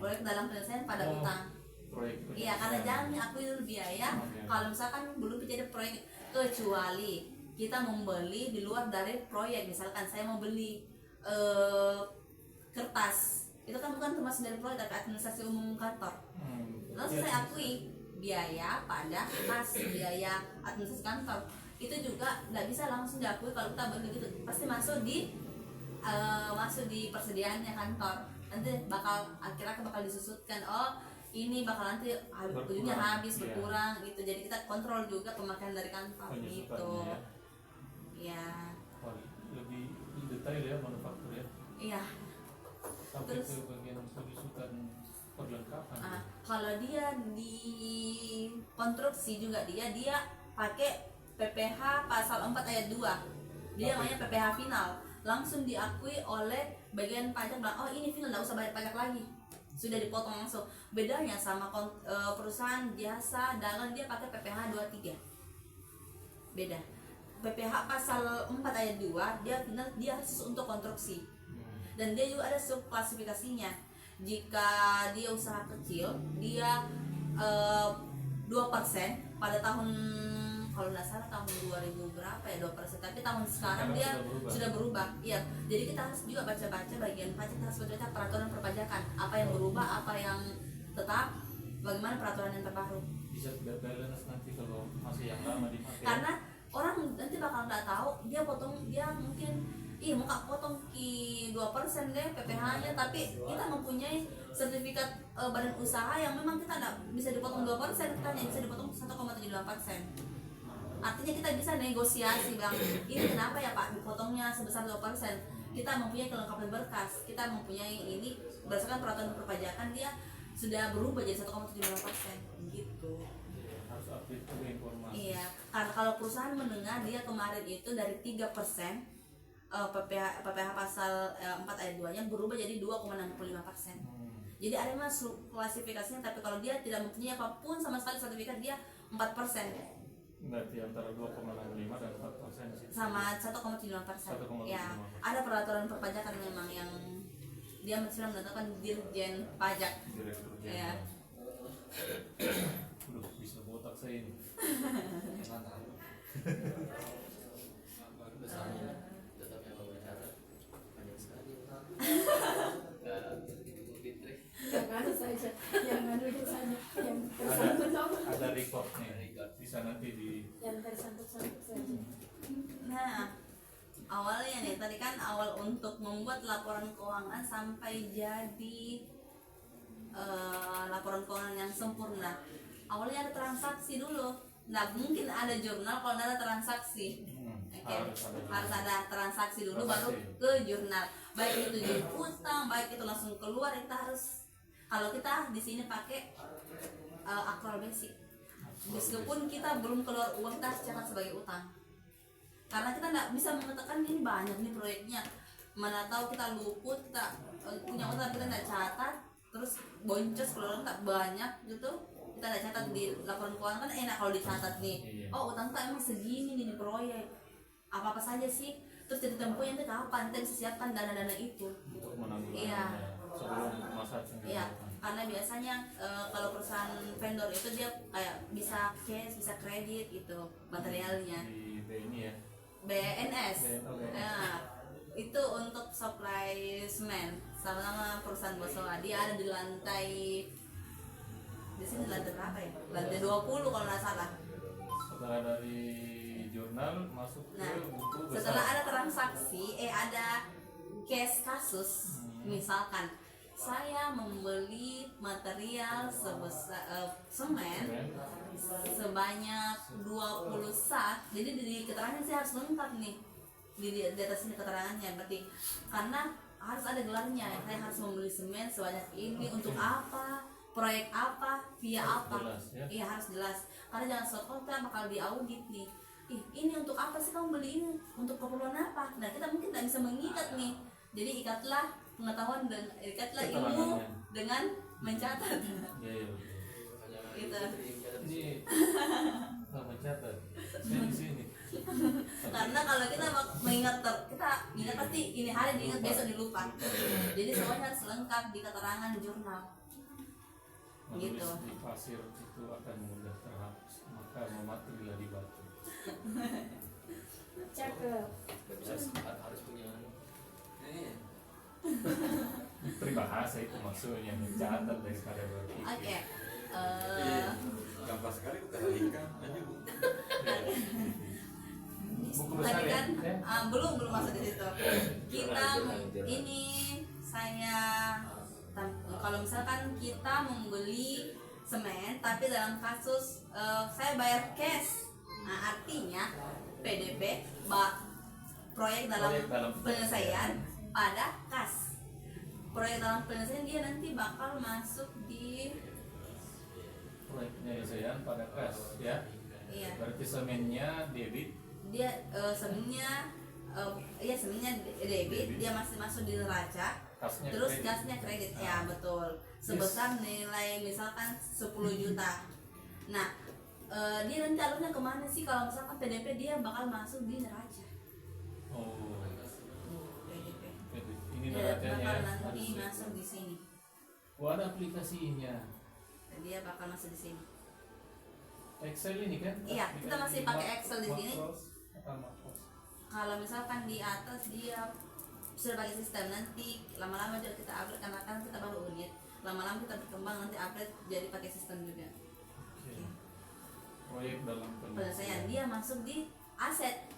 proyek dalam penyelesaian pada Oh, utang. proyek. Iya, karena jangan diakui dulu biaya. Oke. Kalau misalkan belum jadi proyek, kecuali kita membeli di luar dari proyek. Misalkan saya mau beli kertas, itu kan bukan termasuk dari proyek tapi administrasi umum kantor. Lalu Iya, saya akui biaya pada kas, biaya administrasi kantor. Itu juga nggak bisa langsung diakui kalau kita beli gitu, pasti masuk di persediaannya kantor. Nanti akhirnya bakal disusutkan, oh ini bakal nanti ujungnya Berkurang, habis, iya. berkurang gitu. Jadi kita kontrol juga pemakaian dari kantor gitu. Penyusutannya Ya, Wah, lebih detail ya manufaktur ya. iya. Sampai Terus- ke bagian penyusutan perlengkapan. Kalau dia di konstruksi juga dia pakai PPH pasal 4 ayat 2. Dia Apa namanya PPH final. Langsung diakui oleh bagian pajak, bilang, oh ini final, nggak usah bayar pajak lagi. Sudah dipotong langsung. Bedanya sama perusahaan jasa dagang, dia pakai PPH 23. Beda. PPH pasal 4 ayat 2 dia final, dia khusus untuk konstruksi. Dan dia juga ada subklasifikasinya. Jika dia usaha kecil, dia 2% pada tahun, kalau nggak salah tahun 2000 berapa ya 2%, tapi tahun sekarang Sekarang dia sudah berubah. Iya, jadi kita harus juga baca-baca bagian pajak, kita harus baca peraturan perpajakan, apa yang berubah, apa yang tetap, bagaimana peraturan yang terbaru. Bisa balance nanti kalau masih yang lama dipakai. Karena orang nanti bakal nggak tahu, dia mungkin mau potong ki 2% deh PPH-nya, tapi kita mempunyai sertifikat badan usaha yang memang kita nggak bisa dipotong 2%, kita hanya bisa dipotong 1,78%. Artinya kita bisa negosiasi, bilang ini kenapa ya Pak dipotongnya sebesar 2%. Kita mempunyai kelengkapan berkas, kita mempunyai ini berdasarkan peraturan perpajakan, dia sudah berubah jadi 1,78% gitu. Harus update juga informasi. Iya, karena kalau perusahaan menengah dia kemarin itu dari 3% PPH pasal 4 ayat 2 nya berubah jadi 2,65%. Jadi ada masuk klasifikasinya, tapi kalau dia tidak mempunyai apapun sama sekali sertifikat, dia 4%. Berarti antara 2,65 dan 4% sih. Sama 1,75%. 1,75%. Ya, ada peraturan perpajakan memang yang dia sudah menentukan dirjen pajak. Direktur Ya. Jenderal. Udah bisa botak saya ini. Mantap. Besarnya tetap yang mau catat banyak sekali. Fitri. Yang anu saja, yang tersangkut Ada recordnya. Bisa nanti di yang tersangkut saja. Nah, awalnya nih tadi kan awal untuk membuat laporan keuangan sampai jadi laporan keuangan yang sempurna. Awalnya ada transaksi dulu. Nah, mungkin ada jurnal kalau nggak ada transaksi. Oke, harus ada transaksi dulu baru ke jurnal. Baik itu jadi utang, baik itu langsung keluar, kita harus, kalau kita di sini pakai accrual basic. Meskipun kita belum keluar uang, kita harus catat sebagai utang. Karena kita nggak bisa mengatakan ini banyak nih proyeknya, mana tahu kita luput, kita punya utang kita nggak catat, terus boncos keluar tak banyak gitu, kita nggak catat di laporan keuangan. Kan enak kalau dicatat nih, oh utang tak emang segini nih di proyek, apa saja sih, terus jadi tempohnya nanti kapan kita bisa siapkan dana-dana itu. untuk menanggulangi Iya. sebelum masa Iya, karena biasanya kalau perusahaan vendor itu dia kayak bisa cash, bisa kredit gitu materialnya. di BNI ya. BNS. BNS. Nah, itu untuk supply semen sama-sama perusahaan Bosowa. Dia ada di lantai, di sini lantai berapa ya? Lantai 20 kalau nggak salah. Setelah dari jurnal masuk ke Nah, buku besar. setelah ada transaksi, ada case kasus, misalkan saya membeli material sebesar semen sebanyak 20 sak. Jadi di keterangan saya harus lengkap nih di atas ini keterangannya, berarti karena harus ada gelarnya. Saya harus membeli semen sebanyak ini untuk apa, proyek apa, via Harus apa. jelas, ya. Iya harus jelas. Karena jangan suatu kita bakal diaudit nih. Ih, ini untuk apa sih kamu beli ini? Untuk keperluan apa? Nah, kita mungkin tidak bisa mengikat nih. Jadi ikatlah pengetahuan dan ikatlah ilmu Keterangannya. dengan mencatat. Iya, iya. Gitu. Ini mencatat. Saya di sini. Karena kalau kita kita ingat pasti ini hari diingat, besok dilupa. Jadi semuanya harus lengkap di keterangan jurnal. Menulis Gitu. di pasir itu akan mudah terhapus, maka mematilah di batu. Cakep. harus punya Peribahasa itu maksudnya mencatat daripada berpikir. Oke. Gampang sekali bukan lingkar aja bu. Buku besar Tadi ya? kan belum masuk di situ. Kita Jurnal. ini saya kalau misalkan kita membeli semen tapi dalam kasus saya bayar cash, nah artinya PDP proyek dalam Proyek dalam penyelesaian pada kas. Proyek dalam penyelesaian dia nanti bakal masuk di Proyek penyelesaian pada kas, ya. iya. Berarti semennya debit, Dia semennya debit, dia masih masuk di neraca. kasnya Terus kredit. gasnya kredit, ya betul. Sebesar nilai misalkan 10 juta. Nah, dia nanti alurnya kemana sih? Kalau misalkan PDP dia bakal masuk di neraca. Oh, PDP. kredit. Ini Dia neracanya bakal ya, nanti harus. masuk di sini. Oh, ada aplikasinya. Dia bakal masuk di sini. Excel ini kan? Iya, kita masih pakai Excel di sini. Macros atau Macros? Kalau misalkan di atas dia sudah pakai sistem, nanti lama-lama juga kita upgrade karena kan kita baru unit. Lama-lama kita berkembang nanti upgrade jadi pakai sistem juga. Oke. Proyek dalam Penyelesaian dia masuk di aset.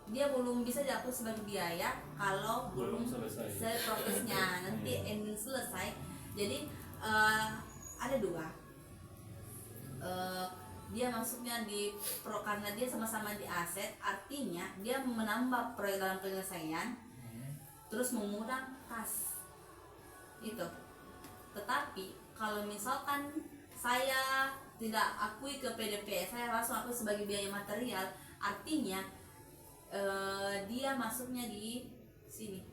Dia belum bisa dihapus sebagai biaya kalau Belum belum selesai. selesai prosesnya. Nanti ending selesai. Jadi ada dua. Dia masuknya di karena dia sama-sama di aset, artinya dia menambah proyek dalam penyelesaian, terus mengurang kas itu. Tetapi kalau misalkan saya tidak akui ke PDP, saya langsung akui sebagai biaya material, artinya dia masuknya di sini.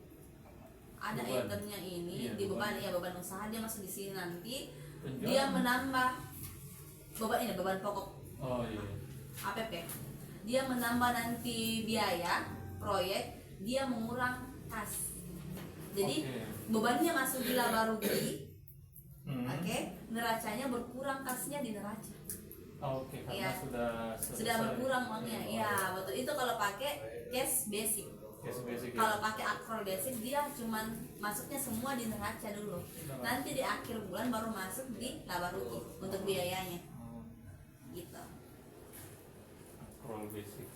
Ada Beban. itemnya ini Iya, di beban, beban. ya beban usaha, dia masuk di sini nanti. Penjualan. Dia menambah beban pokok Oh iya. APP. Dia menambah nanti biaya proyek, dia mengurang kas. Jadi Oke. bebannya masuk di laba rugi, Hmm. oke, neracanya berkurang, kasnya di neraca. Oh, oke, karena Iya. sudah Sudah berkurang uangnya. Iya, betul. Itu kalau pakai cash basic. Cash basic ya. Kalau pakai akro basic dia cuman masuknya semua di neraca dulu. Nanti di akhir bulan baru masuk di laba rugi untuk biayanya. Oh, Gitu. roll basic.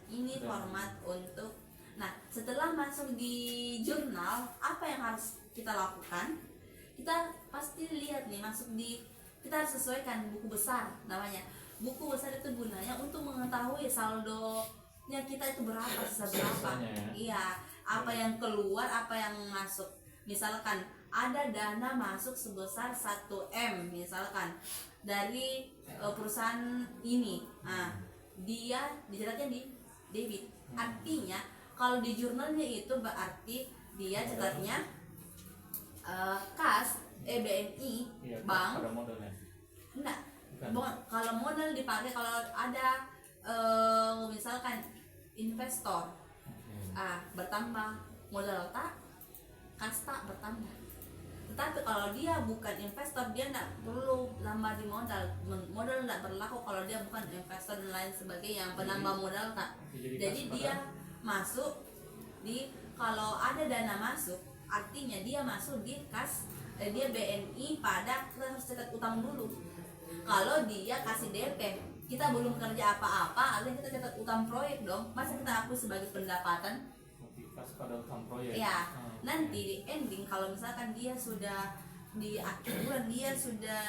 Ini format untuk. Nah, setelah masuk di jurnal, apa yang harus kita lakukan? Kita pasti lihat nih, masuk di, kita harus sesuaikan buku besar namanya. Buku besar itu gunanya untuk mengetahui saldonya kita itu berapa, sisa berapa. Sisanya ya. Iya, apa yang keluar, apa yang masuk. Misalkan ada dana masuk sebesar 1M misalkan dari perusahaan ini. Nah, dia dicatatnya di debit. Artinya kalau di jurnalnya itu berarti dia catatnya kas BNI Iya, bank. ada modalnya. Enggak. Bukan. Kalau modal dipakai kalau ada misalkan investor Oke. bertambah modal tak, kas tak bertambah. Tetapi kalau dia bukan investor, dia tidak perlu nambah di modal. Modal tidak berlaku kalau dia bukan investor dan lain sebagainya yang penambah modal tak. Jadi kas dia pada- masuk di, kalau ada dana masuk, artinya dia masuk di kas, dia BNI pada, kita harus catat utang dulu. Kalau dia kasih DP, kita belum kerja apa-apa, artinya kita catat utang proyek dong. Masa kita akui sebagai pendapatan? Kas pada utang proyek. Ya, Ah, nanti di ending kalau misalkan dia sudah di akhir bulan, dia sudah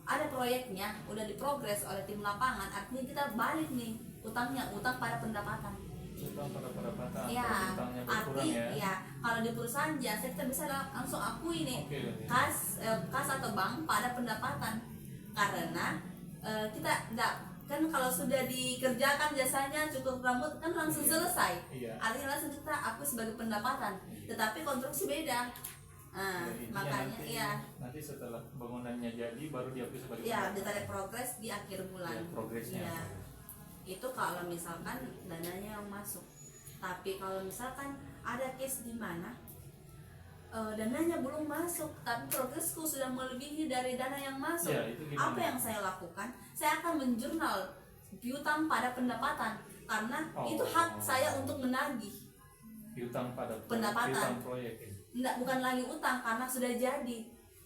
ada proyeknya, udah diprogres oleh tim lapangan, artinya kita balik nih utangnya, utang pada pendapatan. utang pada pendapatan, Ya, kalau utangnya berkurang arti ya. ya kalau di perusahaan jasa kita bisa langsung akui nih Oke, oke. kas atau bank pada pendapatan, karena kita enggak kan kalau sudah dikerjakan jasanya cukup rambut kan langsung Iya. selesai, Iya. artinya langsung kita akui sebagai pendapatan, tetapi konstruksi beda. Ya, intinya Makanya nanti, ya nanti setelah bangunannya jadi baru diakui sebagai ya pendapatan. ditarik progres di akhir bulan. Ya, progresnya. Iya. Itu kalau misalkan dananya yang masuk. Tapi kalau misalkan ada case di mana dananya belum masuk tapi progresku sudah melebihi dari dana yang masuk, Ya, itu gimana? apa yang saya lakukan? Saya akan menjurnal piutang pada pendapatan, karena Oh. itu hak saya untuk menagih. Piutang pada Pendapatan. piutang proyek ya. Nggak, bukan lagi utang karena sudah jadi,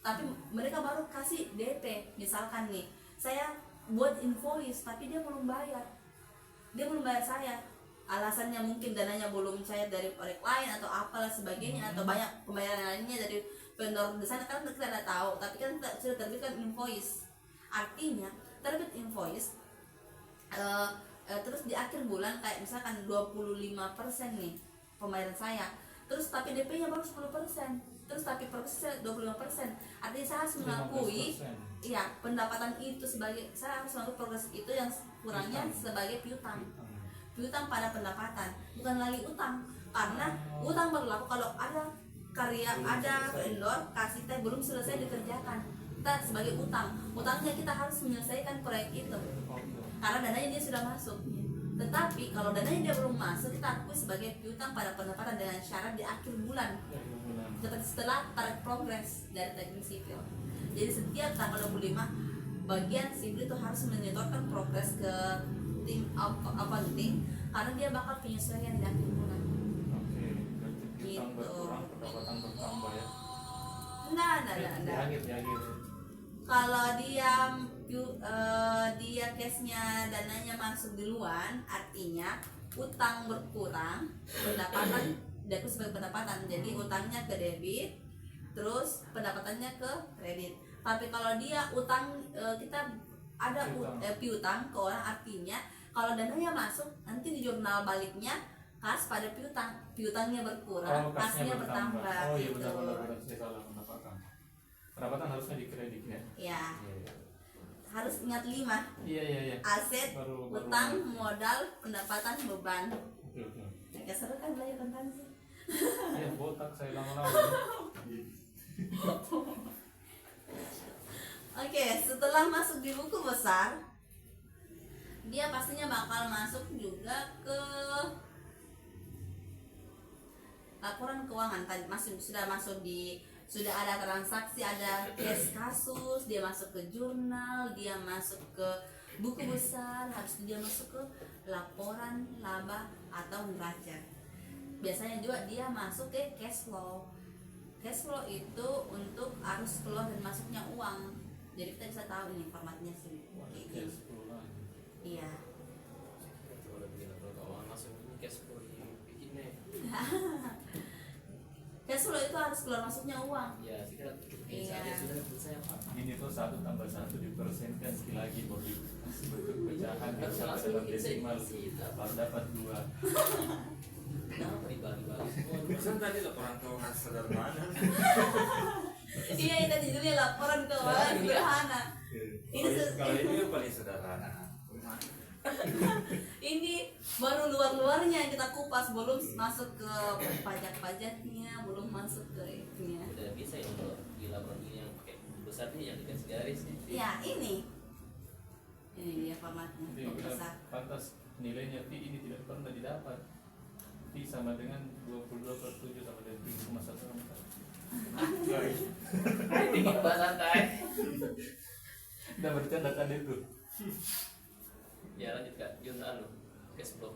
tapi mereka baru kasih DP. Misalkan nih saya buat invoice tapi dia belum bayar saya, alasannya mungkin dananya belum cair dari proyek lain atau apalah sebagainya, atau banyak pembayaran lainnya dari vendor di sana, kan kita tidak tahu, tapi kan sudah terbitkan invoice. Artinya terbit invoice terus di akhir bulan kayak misalkan 25% nih pembayaran saya, terus tapi DP-nya baru 10%, terus tapi progresnya 25%, artinya saya harus mengakui 15%. iya pendapatan itu sebagai, saya harus mengakui progres itu yang kurangnya sebagai piutang pada pendapatan, bukan lagi utang, karena utang berlaku kalau ada karya, ada vendor kasih teh belum selesai dikerjakan, kita sebagai utangnya kita harus menyelesaikan proyek itu karena dananya dia sudah masuk. Tetapi kalau dananya dia belum masuk, kita akui sebagai piutang pada pendapatan dengan syarat di akhir bulan, setelah tarik progres dari teknik sipil. Jadi setiap tanggal 25 bagian sipil itu harus menyetorkan progres ke tim accounting, karena dia bakal penyesuaian di akhir bulan. Oke, berarti piutang Gitu. berkurang, pendapatan bertambah ya. Enggak. Di akhir. Kalau dia case-nya dananya masuk duluan, artinya utang berkurang, pendapatan diakui sebagai pendapatan. Jadi utangnya ke debit, terus pendapatannya ke kredit. Tapi kalau dia utang kita ada piutang ke orang, artinya kalau dananya masuk nanti di jurnal baliknya kas pada piutangnya berkurang, kasnya bertambah. Oh iya, gitu. benar saya salah, pendapatan harusnya dikredit ya. Ya, harus ingat 5. Iya. Aset, Baru- utang, modal, pendapatan, beban. Oke. Kayak seru kan belajar tentang sih. Iya, botak saya lama-lama. Oke, setelah masuk di buku besar, dia pastinya bakal masuk juga ke laporan keuangan. Tadi sudah ada transaksi, ada case kasus, dia masuk ke jurnal, dia masuk ke buku besar, habis itu dia masuk ke laporan laba atau neraca. Biasanya juga dia masuk ke cash flow. Cash flow itu untuk arus keluar dan masuknya uang. Jadi kita bisa tahu ini formatnya sih. Kayak gini. Iya. Kalau bikin laporan keuangan langsung ini cash flow bikin nih. Cash flow itu harus keluar masuknya uang. Ya, kita bikin Iya. saja sudah selesai apa? Ini tuh 1 tambah 1 dipersenkan sekali lagi baru dikasih bentuk pecahan Harus sampai langsung dapat bikin desimal sih. baru dapat 2. Kenapa dibagi-bagi semua? Pesan tadi laporan keuangan sederhana. Iya, itu judulnya laporan keuangan sederhana. Kalau ini yang paling sederhana. Ini baru luar-luarnya yang kita kupas, belum masuk ke pajak-pajaknya, belum masuk ke itunya. Udah bisa ya kalau di laporan ini yang pakai buku besar nih yang dikasih garis nih. Ya, ini dia formatnya, Jadi buku kita besar. pantas nilainya P ini tidak pernah didapat. P sama dengan 22/7 sama dengan 3,14. Dingin banget santai. Udah bercanda tadi itu. Ya lanjut Kak, jurnal cash flow.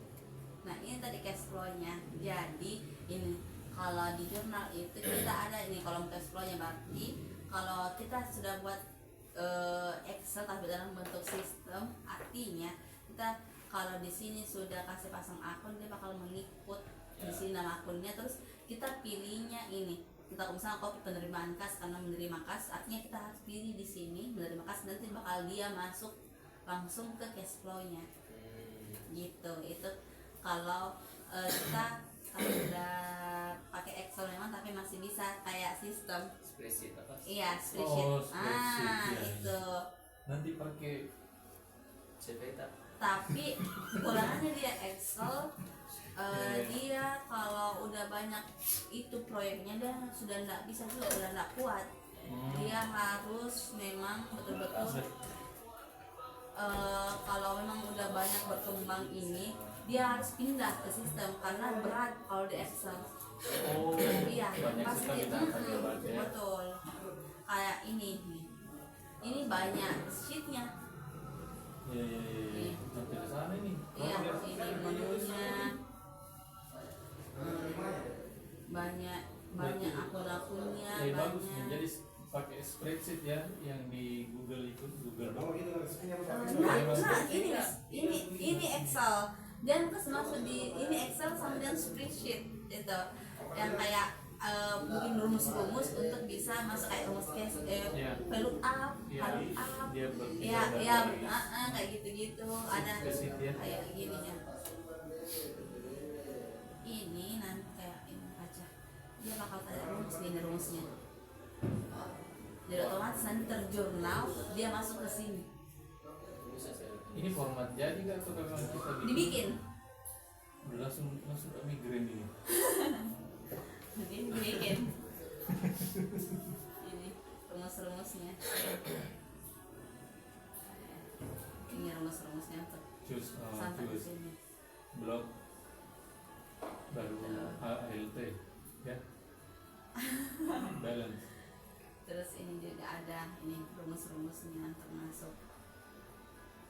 Nah, ini tadi cash flow-nya. Jadi ini kalau di jurnal itu kita ada ini kolom cash flow-nya, berarti kalau kita sudah buat Excel tapi dalam bentuk sistem, artinya kita kalau di sini sudah kasih pasang akun, dia bakal mengikut di sini nama akunnya, terus kita pilihnya ini. Kita misalnya kok penerimaan kas, karena menerima kas, artinya kita harus pilih di sini menerima kas, nanti bakal dia masuk langsung ke cash flow-nya. Gitu. Itu kalau kita udah pakai Excel memang tapi masih bisa kayak sistem. Spreadsheet apa? Iya, spreadsheet. Oh, spreadsheet, iya. Itu. Nanti pakai CV tak? Tapi kekurangannya dia Excel. Dia kalau udah banyak itu proyeknya dia sudah nggak bisa juga, udah nggak kuat. Dia harus memang betul-betul kalau memang udah banyak berkembang ini dia harus pindah ke sistem karena berat kalau di Excel. oh Iya, banyak pasti. sekali kita akan coba ya. Betul. Kayak ini nih. Ini banyak sheetnya. Iya. Nanti ke sana nih. Iya, ini menunya. Banyak akun-akunnya, Bagus banyak. menjadi pakai spreadsheet ya yang di Google itu Google Doc. Nah, ini Excel. Dan pas masuk di ini Excel sama dengan spreadsheet itu yang kayak mungkin rumus-rumus untuk bisa masuk kayak rumus case value up, Iya, value up, dia berpindah ya dari ya kayak gitu-gitu ada spreadsheet ya. kayak gini ya. Ini nanti kayak ini baca dia bakal tanya rumus ini rumusnya. Jadi otomatis nanti terjurnal dia masuk ke sini. Bisa saya. Ini format jadi nggak tuh memang kita Dibikin. Udah langsung ke migrain ini. Jadi dibikin. Ini rumus-rumusnya. Ini rumus-rumusnya tuh. Sampai ke Choose sini. blok baru ALT ya. Balance. Terus ini juga ada ini rumus-rumusnya termasuk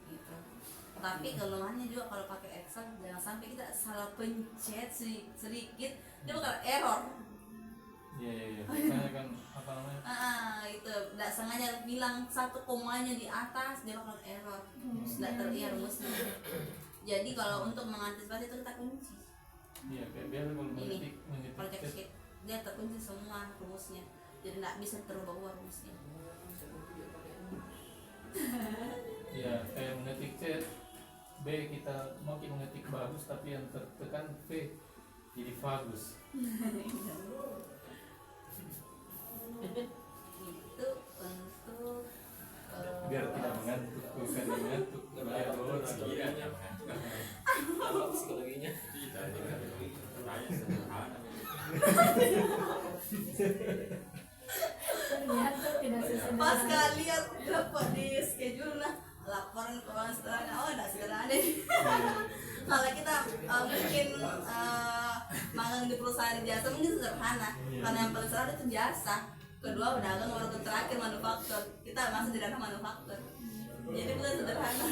gitu. Tapi kelemahannya juga kalau pakai Excel jangan sampai kita salah pencet sedikit dia bakal error. Iya. Makanya kan apa namanya? Itu tidak sengaja bilang satu komanya di atas dia bakal error. Tidak terlihat rumusnya. Jadi kalau untuk mengantisipasi itu kita kunci. Iya, kayak biasa kalau Ini mengetik project sheet dia terkunci semua rumusnya. Jadi tidak bisa terubah rumusnya. ya kayak mengetik C B kita mau mengetik bagus tapi yang tertekan V jadi bagus. Itu untuk Biar tidak mengantuk, bukan mengantuk. Biar orang Kiranya mengantuk. Apa psikologinya? Tidak, pertanyaan sederhana. Ternyata tidak sesederhana. pas kalian dapat di schedule lah laporan keuangan sederhana, oh tidak sederhana. Kalau kita mungkin magang di perusahaan jasa mungkin sederhana, karena yang paling sederhana itu jasa, kedua pedagang, baru terakhir manufaktur. Kita masih di ranah manufaktur, jadi bukan sederhana.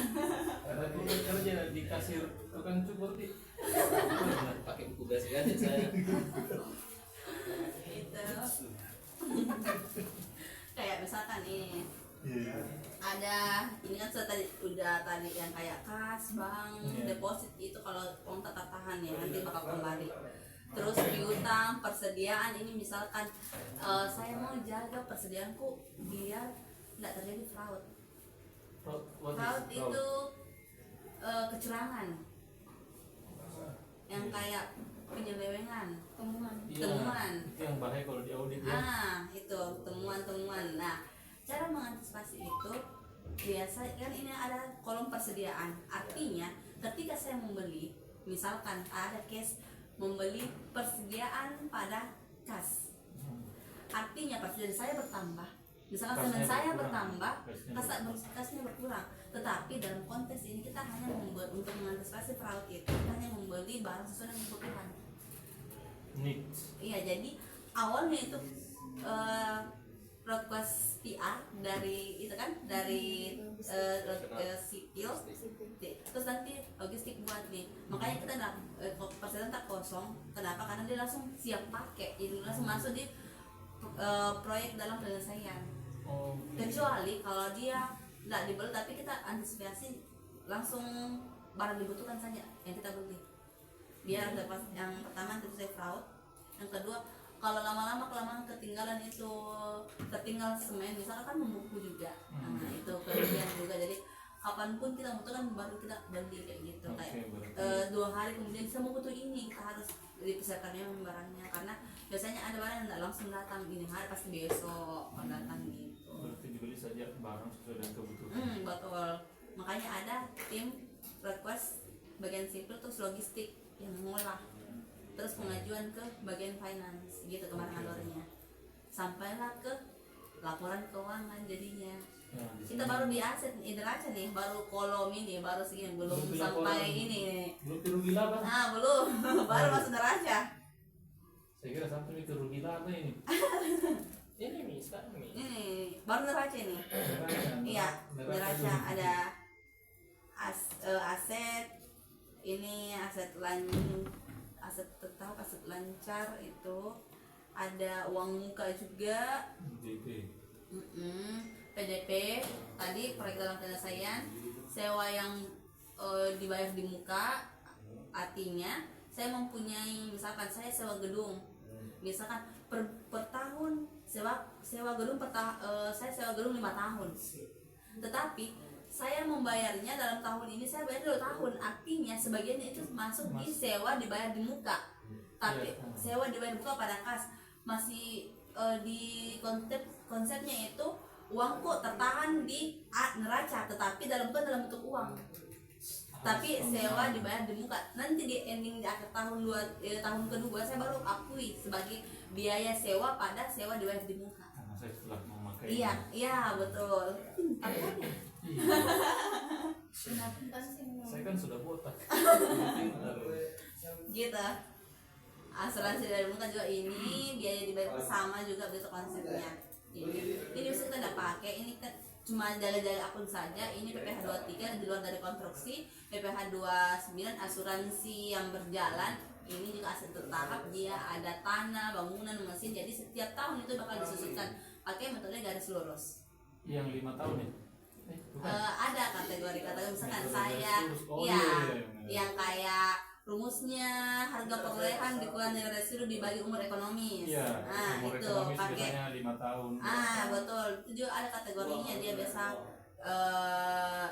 Karena kita kerja di kasir tukang cukur di. Pakai buku belas aja saya. Itu kayak misalkan ini ada ini kan sudah tadi yang kayak kas, bank, deposit itu kalau uang tetap tahan ya nanti bakal kembali. Terus piutang, persediaan ini misalkan saya mau jaga persediaanku biar tidak terjadi fraud. Fraud itu kecurangan yang kayak penyelewengan, temuan. Itu yang bahaya kalau di audit ya. Itu temuan-temuan. Nah, cara mengantisipasi itu biasa kan ini ada kolom persediaan. Artinya ketika saya membeli, misalkan ada case membeli persediaan pada kas. Artinya persediaan saya bertambah. Misalkan Kasnya semen saya berkurang. bertambah, Kasnya kasnya berkurang. Tetapi dalam konteks ini kita hanya membuat untuk mengantisipasi fraud itu kita hanya membeli barang sesuai dengan kebutuhan. Needs. Iya, jadi awalnya itu request PR dari itu kan dari sipil, terus nanti logistik buat nih. Makanya kita persediaan tak kosong. Kenapa? Karena dia langsung siap pakai, jadi langsung masuk di proyek dalam penyelesaian. Kecuali kalau dia nggak dibeli tapi kita antisipasi langsung barang dibutuhkan saja yang kita beli. Biar dapat yang pertama itu saya fraud, yang kedua kalau lama-lama kelamaan ketinggalan itu tertinggal semen misalkan kan membuku juga, nah itu kerugian juga. Jadi apa kapanpun kita butuhkan baru kita beli kayak gitu. Oke, Kayak berarti 2 hari kemudian saya mau butuh ini, kita harus dipersiapkan memang barangnya, karena biasanya ada barang yang nggak langsung datang ini hari, pasti besok akan datang gitu. berarti dibeli saja barang sesuai dengan kebutuhan. Betul, makanya ada tim request bagian sipil terus logistik yang mengolah, terus pengajuan ke bagian finance gitu kemarin alurnya, sampailah ke laporan keuangan jadinya. Ya, di Kita sini baru di aset neraca nih, baru kolom ini baru segini, belum Belum punya sampai kolom. ini nih. belum rugi laba. Nah belum, baru masuk neraca. Saya kira sampai itu rugi laba ini. Ini Mi, sekarang Mi. Ini baru neraca nih. Iya, neraca ada aset ini, aset tetap, aset lancar itu, ada uang muka juga. DP. PDP tadi proyek dalam penyelesaian, sewa yang dibayar di muka, artinya saya mempunyai, misalkan saya sewa gedung, misalkan per tahun sewa gedung saya sewa gedung 5 tahun, tetapi saya membayarnya dalam tahun ini saya bayar 2 tahun, artinya sebagiannya itu masuk di sewa dibayar di muka, tapi sewa dibayar di muka pada kas masih di konsepnya itu uang kok tertahan di neraca, tetapi dalam bentuk uang, tapi sewa dibayar di muka. Nanti di ending di akhir tahun tahun kedua saya baru akui sebagai biaya sewa pada sewa dibayar di muka. Karena saya telah memakai. Iya betul. Kenapa sih mau? Saya kan sudah botak. Gitu. Asuransi dari muka juga ini biaya dibayar sama juga begitu konsepnya. Ini bisa kita nggak pakai, ini kan cuma jalan-jalan akun saja. Ini PPh 23 di luar dari konstruksi, PPh 29 asuransi yang berjalan. Ini juga aset tetap, dia ada tanah, bangunan, mesin. Jadi setiap tahun itu bakal disusutkan pakai metode garis lurus. Yang 5 tahun ya? Bukan. Ada kategori misalkan Metode saya garis lurus. Oh, ya iya. yang kayak rumusnya harga perolehan dikurangi dari residu dibagi umur ekonomis. Iya, Nah umur itu ekonomis pakai biasanya 5 tahun. betul, itu juga ada kategorinya, dia biasa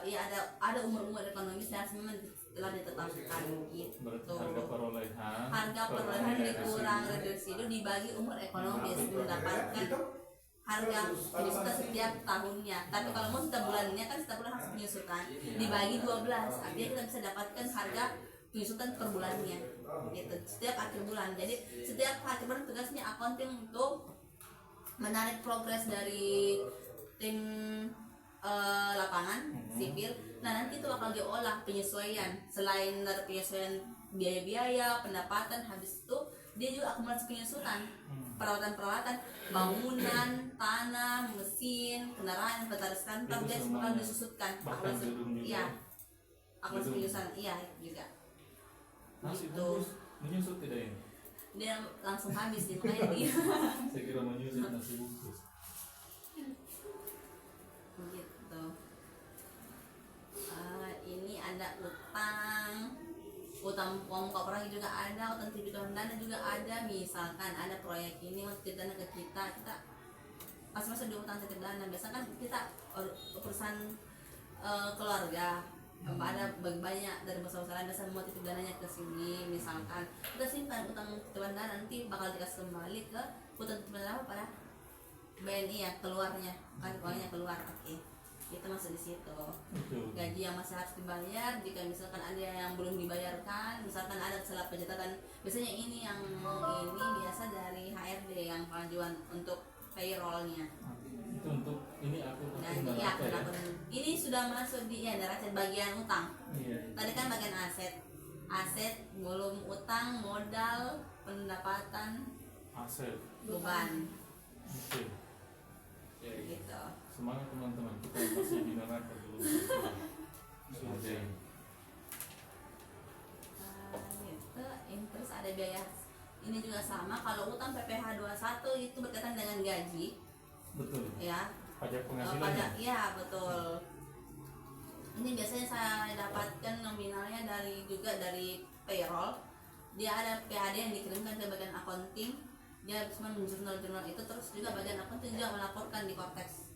ya ada umur ekonomis yang memang telah ditetapkan gitu. Berarti harga perolehan. Harga perolehan dikurang dari residu dibagi umur ekonomis mendapatkan harga penyusutan setiap tahunnya. Tapi kalau mau setiap bulannya kan setiap bulan harus penyusutan dibagi 12, artinya kita bisa dapatkan harga penyusutan per bulannya gitu setiap akhir bulan. Jadi setiap akhir bulan tugasnya accounting untuk menarik progres dari tim lapangan sipil. Nah nanti itu bakal diolah penyesuaian, selain dari penyesuaian biaya-biaya pendapatan, habis itu dia juga akumulasi penyusutan perawatan bangunan, tanah, mesin, kendaraan, inventaris kantor, dia bakal disusutkan Bahkan gedung juga. iya akumulasi Gedung. penyusutan iya juga. Nasi Gitu. bungkus menyusut tidak ini? Dia langsung habis di makanya dia Saya kira menyusut nasi bungkus. gitu. Ini ada utang uang koperasi juga ada, utang titipan dana juga ada. Misalkan ada proyek ini mau titip dana ke kita pas masuk di utang titip dana, biasanya kan kita perusahaan keluarga ada banyak dari besar-besaran biasa mau titip dananya ke sini, misalkan kita simpan utang titipan dana, nanti bakal dikasih kembali ke utang titipan dana pada BNI ya, keluarnya kan uangnya keluar. Oke, kita masuk di situ. Betul. Gaji yang masih harus dibayar, jika misalkan ada yang belum dibayarkan, misalkan ada salah pencatatan, biasanya ini biasa dari HRD yang pengajuan untuk payrollnya. Itu untuk ini aku Dan neraca iya, ya. ini sudah masuk di neraca bagian utang. Iya. Tadi kan bagian aset belum utang, modal, pendapatan, Aset. beban Oke. gitu. Semangat teman-teman, kita masih di neraka dulu. Oke. Gitu. Ini terus ada biaya. Ini juga sama, kalau utang PPh 21 itu berkaitan dengan gaji Betul. ya. Pajak penghasilan. Pajak, ya betul. Ini biasanya saya dapatkan nominalnya dari payroll. Dia ada PAD yang dikirimkan ke bagian accounting. Dia cuma jurnal itu, terus juga bagian accounting juga melaporkan di Cortex.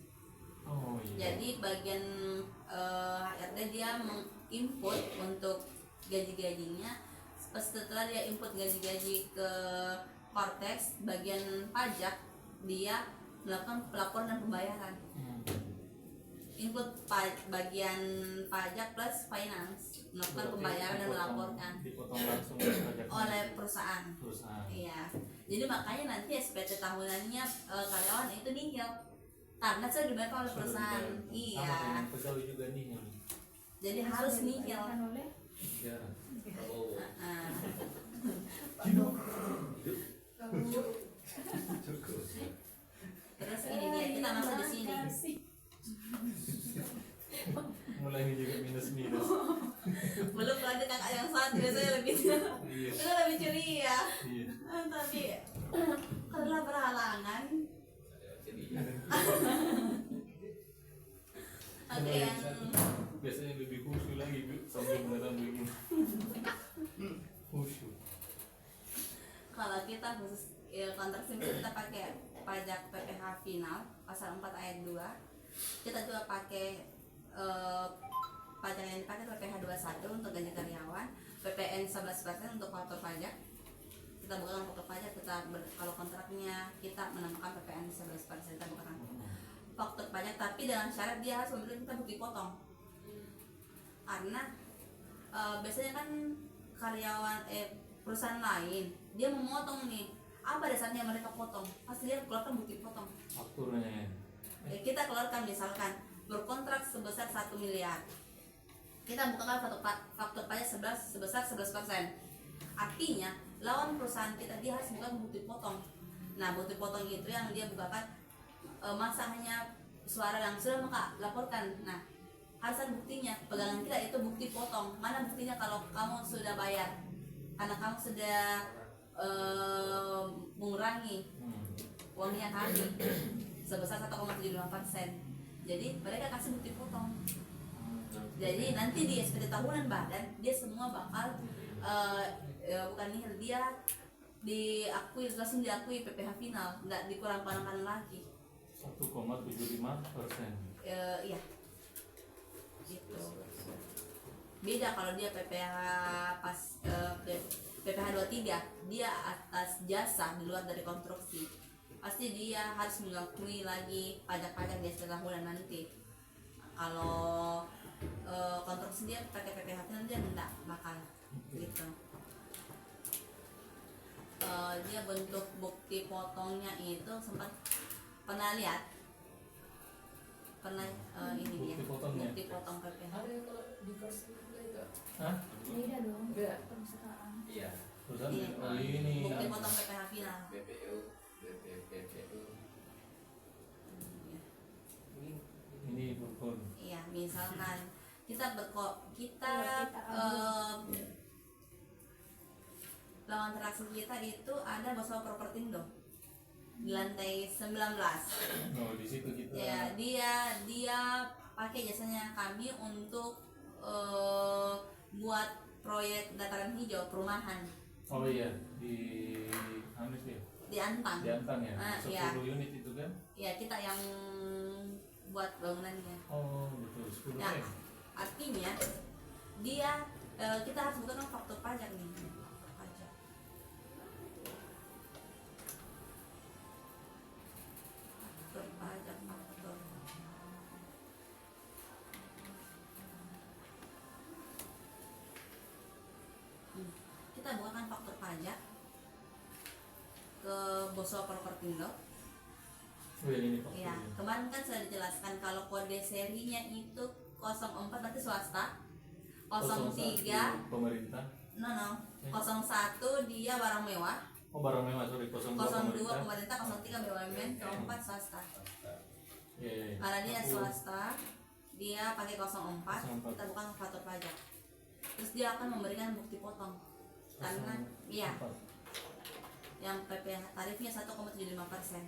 Oh iya. Jadi bagian HRD dia menginput untuk gaji-gajinya. Setelah dia input gaji-gaji ke Cortex bagian pajak, dia melakukan pelaporan dan pembayaran. Input bagian pajak plus finance, melakukan pembayaran dan melaporkan dipotong langsung pajaknya oleh perusahaan. perusahaan. Iya, jadi makanya nanti SPT tahunannya karyawan itu nihil karena saya dibayar oleh perusahaan. Sama Iya, dengan pegawai juga nih yang jadi harus nihil. oleh jarang. Oh, Nah, terus ini dia kita masuk di sini. Mulai juga minus-minus. Belum ada kakak yang satu, biasanya lebih Iya. itu lebih ceria. Iya. Tapi karena berhalangan. Oke, yang Biasanya lebih khusyuk lagi Bu, sambil beneran begini. Khusyuk. kalau kita khusus kontrak simpel kita pakai pajak PPh final pasal 4 ayat 2. Kita juga pakai pajak yang dipakai PPh 21 untuk gaji karyawan, PPN 11% untuk faktor pajak. Kita bukan faktor pajak, kalau kontraknya kita menemukan PPN 11%, kita bukan faktor pajak, tapi dengan syarat dia harus memberi kita bukti potong. Karena biasanya kan karyawan perusahaan lain dia memotong nih, apa dasarnya mereka potong? Pasti dia keluarkan bukti potong. Fakturnya. Kita keluarkan misalkan berkontrak sebesar 1 miliar, kita bukakan faktur pajak sebesar 11%. Artinya lawan perusahaan kita dia harus bukan bukti potong. Nah, bukti potong itu yang dia bukakan masa hanya suara yang sudah maka laporkan. Nah, harus ada buktinya. Pegangan kita itu bukti potong. Mana buktinya kalau kamu sudah bayar? Karena kamu sudah mengurangi uangnya kami sebesar 1,75%. Jadi mereka kasih bukti potong. Jadi nanti di SPT tahunan badan dia semua bakal bukan nihil, dia diakui, langsung diakui PPh final, nggak dikurang-kurangkan lagi. 1,75%. Iya, gitu. Beda kalau dia PPh pas PPh 23 dia atas jasa di luar dari konstruksi, pasti dia harus mengakui lagi pajak-pajak dia setelah bulan nanti. Kalau konstruksi dia pakai PPh final dia enggak bakal gitu. Dia bentuk bukti potongnya itu sempat pernah lihat, ini dia Bukti potongnya. bukti potong PPh. ada yang kalau di first itu? Hah? beda dong Beda. perusahaan. Iya. Perusahaan Iya. oh ini Bukti ya. potong PPh final. BPU, BPU. Ini burkon. Iya, misalkan kita kita lawan transaksi kita itu ada Boswa Propertindo di lantai 19. Oh, di situ kita. Ya, dia pakai jasanya kami untuk buat proyek dataran hijau perumahan Oh iya, di Amis ya. di Antang. Di Antang ya. Ah, 10 iya. unit itu kan? Ya, kita yang buat bangunannya. Oh, betul. 10 Nah, M. artinya dia kita harus bukan faktur pajak nih. Pajak. Faktur pajak, faktur. Kita bukan faktur pajak ke Boswa Propertindo. Oh yang ini Pak. Ya, kemarin kan sudah dijelaskan kalau kode serinya itu 04 berarti swasta, 03 pemerintah. no 01 dia barang mewah, Oh barang mewah, sorry 02 02 pemerintah. pemerintah, 03 BUMN, 04 swasta. Iya, iya, iya. Karena dia Aku- swasta, dia pakai 04, 04. kita bukan faktur pajak. Terus dia akan memberikan bukti potong. Karena iya, 04. yang PPh tarifnya 1,75%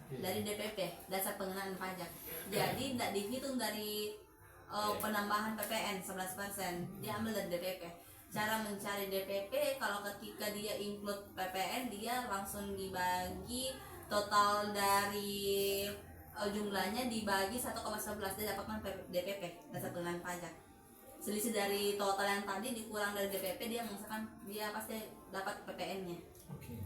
Iya. dari DPP, dasar pengenaan pajak. Jadi tidak dihitung dari penambahan PPN 11%, dia ambil dari DPP. Cara mencari DPP, kalau ketika dia include PPN, dia langsung dibagi total dari jumlahnya dibagi 1,11 dia dapatkan DPP, dasar pengenaan pajak. Selisih dari total yang tadi dikurang dari DPP, dia misalkan dia pasti dapat PPN-nya. Oke.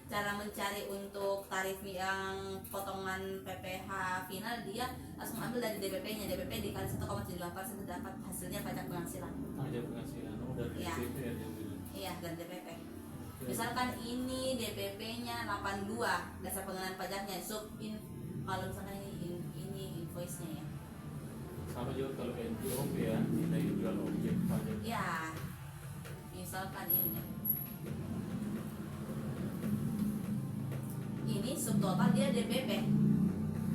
Cara mencari untuk tarif yang potongan PPh final, dia langsung ambil dari DPP-nya. DPP dikali 1,78% dapat hasilnya pajak penghasilan. Pajak penghasilan dari Iya. DPP ya dia bilang. Iya, dan DPP. Oke. Misalkan ini DPP-nya 82, dasar pengenaan pajaknya kalau misalkan ini invoice-nya ya. Sama juga kalau NJOP ya, nilai jual objek pajak. Ya, misalkan ini subtotal dia DPP,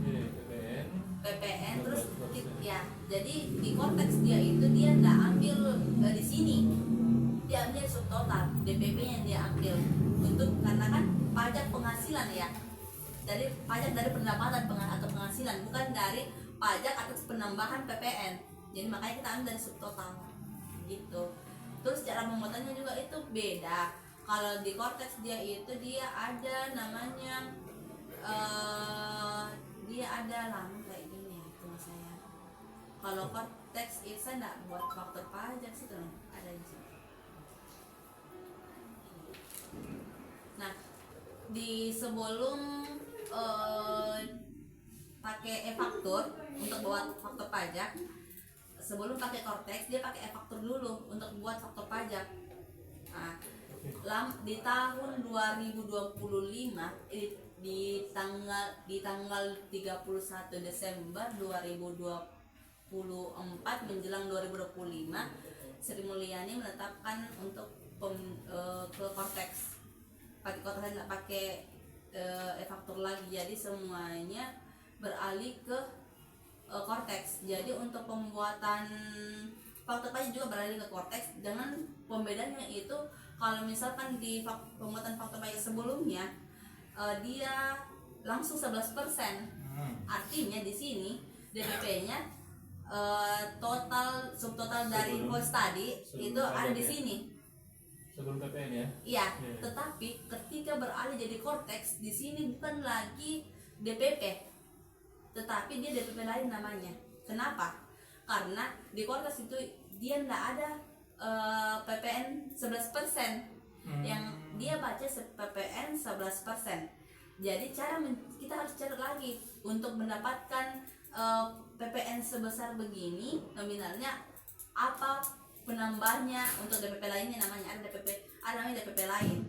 Oke, PPN. PPN, terus 12%. ya, jadi di konteks dia itu dia nggak ambil di sini, dia ambil subtotal DPP yang dia ambil untuk karena kan pajak penghasilan ya, dari pajak dari pendapatan atau penghasilan, bukan dari pajak atas penambahan PPN. Jadi makanya kita ambil dari subtotal gitu. Terus cara pemotongannya juga itu beda. Kalau di Cortex dia ada namanya dia ada lama kayak gini ya teman saya. Kalau Cortex itu saya nggak buat faktor pajak sih tuh, ada di sini. Nah, di sebelum pakai e-faktur untuk buat faktur pajak, sebelum pakai Cortex dia pakai e-faktur dulu untuk buat faktur pajak. Nah, di tahun 2025 di tanggal 31 Desember 2024 menjelang 2025, Sri Mulyani menetapkan untuk ke Cortex. Pakai Cortex nggak pakai e-faktur lagi, jadi semuanya beralih ke Cortex. Jadi untuk pembuatan faktur pajak juga beralih ke Cortex, dengan pembedanya itu kalau misalkan di pembuatan faktur pajak sebelumnya dia langsung 11%. Artinya di sini DPP-nya subtotal dari invoice tadi itu ada di sini. Sebelum PPN ya? Iya, Iya. tetapi ketika beralih jadi Cortex, di sini bukan lagi DPP, tetapi dia DPP lain namanya. Kenapa? Karena di Cortex itu dia nggak ada PPN 11%, yang dia baca PPN 11%. Jadi kita harus cari lagi untuk mendapatkan PPN sebesar begini, nominalnya apa penambahnya untuk DPP lainnya, namanya namanya DPP lain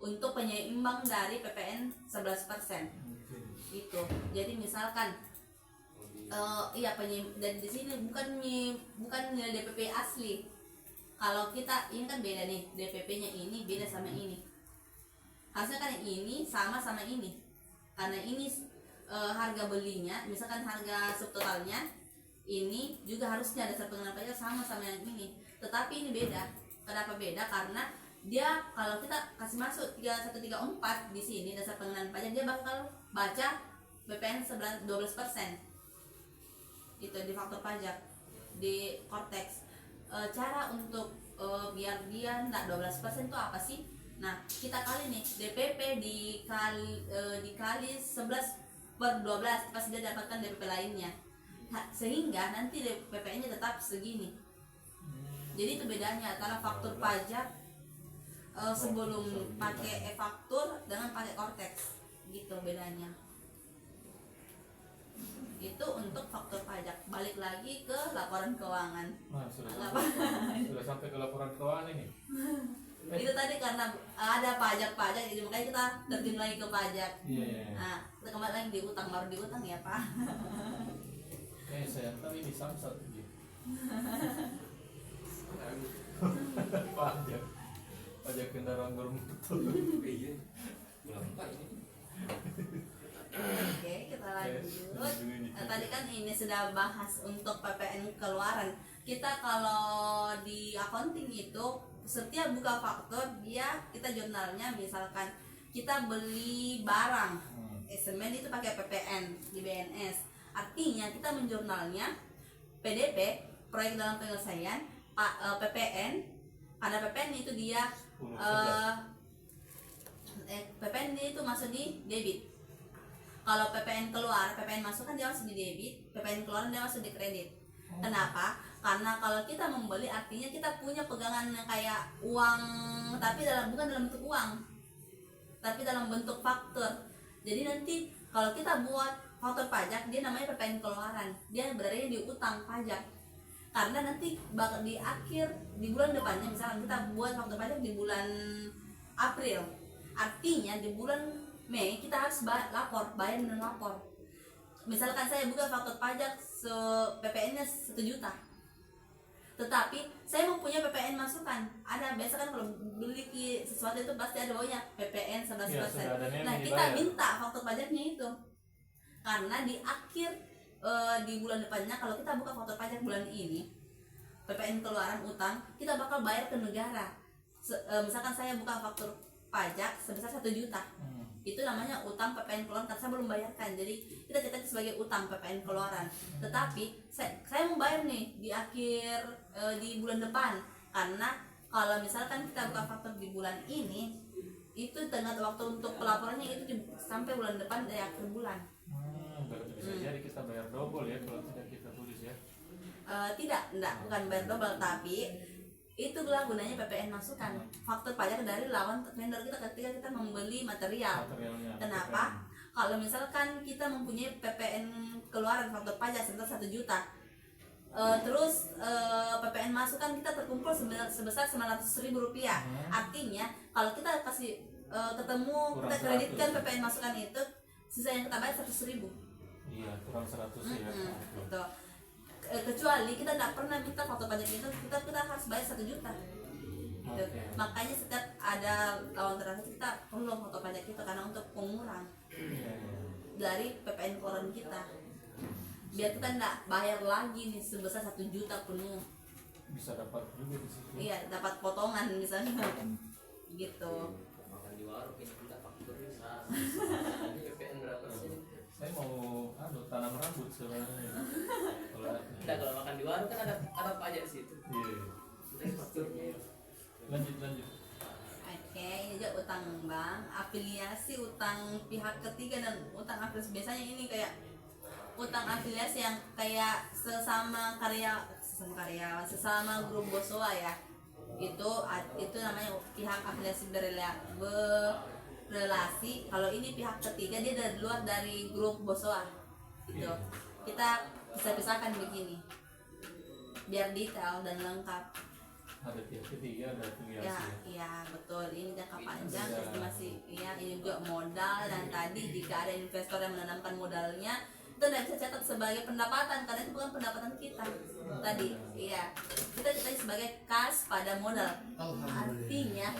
untuk penyeimbang dari PPN 11%. Itu. Jadi misalkan dan di sini bukan nilai DPP asli. Kalau kita ini kan beda nih, DPP-nya ini beda sama ini. Harusnya kan ini sama ini. Karena ini harga belinya, misalkan harga subtotalnya ini juga harusnya dasar pengenaan pajak sama yang ini. Tetapi ini beda. Kenapa beda? Karena dia kalau kita kasih masuk 3134 di sini dasar pengenaan pajak, dia bakal baca PPN 12%. Itu di faktur pajak di Cortex. Cara untuk biar dia enggak 12% itu apa sih? Nah, kita kali nih DPP dikali 11/12 pasti dia dapatkan DPP lainnya. Sehingga nanti DPP-nya tetap segini. Jadi itu bedanya antara faktur pajak sebelum pakai e-faktur dengan pakai Cortex. Gitu bedanya. Itu untuk faktur pajak. Balik lagi ke laporan keuangan. Nah, sudah sampai ke laporan keuangan ini. Itu tadi karena ada pajak-pajak, jadi makanya kita terjun lagi ke pajak. Iya. Nah, kita kembali lagi di utang, baru di utang ya Pak. Saya tahu ini samsat gitu. Pajak kendaraan bermotor. Iya. Bulan 4 ini. Oke, kita lanjut. Tadi kan ini sudah bahas untuk PPN keluaran. Kita kalau di accounting itu setiap buka faktur kita jurnalnya, misalkan kita beli barang semen itu pakai PPN di BNS. Artinya kita menjurnalnya PDP, proyek dalam penyelesaian, PPN. Karena PPN itu dia PPN itu masuk di debit. Kalau PPN keluar, PPN masuk kan dia masuk di debit, PPN keluar dia masuk di kredit. Kenapa? Karena kalau kita membeli artinya kita punya pegangan yang kayak uang, tapi bukan dalam bentuk uang, tapi dalam bentuk faktur. Jadi nanti kalau kita buat faktur pajak, dia namanya PPN keluaran, dia berada di utang pajak. Karena nanti di akhir di bulan depannya, misalkan kita buat faktur pajak di bulan April, artinya di bulan Mei kita harus bayar dan lapor. Misalkan saya buka faktur pajak PPN-nya 1 juta, tetapi saya mempunyai PPN masukan. Ada biasa kan kalau beli sesuatu itu pasti ada bawahnya PPN 11%. Nah kita minta faktur pajaknya itu, karena di akhir di bulan depannya kalau kita buka faktur pajak bulan ini, PPN keluaran utang kita bakal bayar ke negara. Misalkan saya buka faktur pajak sebesar 1 juta, itu namanya utang PPN keluaran karena saya belum bayarkan, jadi kita catat sebagai utang PPN keluaran. Tetapi saya mau bayar nih di akhir di bulan depan, karena kalau misalkan kita buka faktur di bulan ini, itu tenggat waktu untuk pelaporannya itu sampai bulan depan dari akhir bulan. Berarti bisa jadi kita bayar double ya kalau tidak kita tulis ya. Tidak, bukan bayar double, tapi itulah gunanya PPN masukan, faktur pajak dari lawan vendor kita ketika kita membeli materialnya. Kenapa? Kalau misalkan kita mempunyai PPN keluaran faktur pajak sebesar 1 juta, terus PPN masukan kita terkumpul sebesar 900.000 rupiah. Artinya kalau kita kasih ketemu kita kreditkan PPN masukan itu, sisa yang kita bayar 100.000. Iya, kurang 100 ya. Gitu. Kecuali kita tidak pernah minta faktur pajak itu, kita harus bayar 1 juta gitu. Makanya setiap ada lawan transaksi kita perlu faktur pajak itu, karena untuk pengurang dari PPN keluaran kita, biar kita tidak bayar lagi nih sebesar 1 juta penuh. Bisa dapat juga di situ. Iya, dapat potongan misalnya gitu. Makan di warung ini tidak faktur bisa. Ini PPN berapa sih? Saya mau tanam rambut sebenarnya. Kalau makan di warung kan ada pajak di situ. Iya. Ini fakturnya. Lanjut. Oke, ini juga utang bank, afiliasi, utang pihak ketiga, dan utang afiliasi. Biasanya ini kayak utang afiliasi yang kayak sesama karyawan, sesama grup Bosowa ya. Itu namanya pihak afiliasi berrelasi. Kalau ini pihak ketiga, dia dari luar dari grup Bosowa. Gitu. Kita bisa pisahkan begini biar detail dan lengkap. Ada pihak ketiga, ada afiliasi. Iya betul. Ini jangka panjang, estimasi. Iya, ini juga modal, dan tadi jika ada investor yang menanamkan modalnya, itu tidak bisa catat sebagai pendapatan karena itu bukan pendapatan kita. Tadi, iya, kita catat sebagai kas pada modal. Artinya,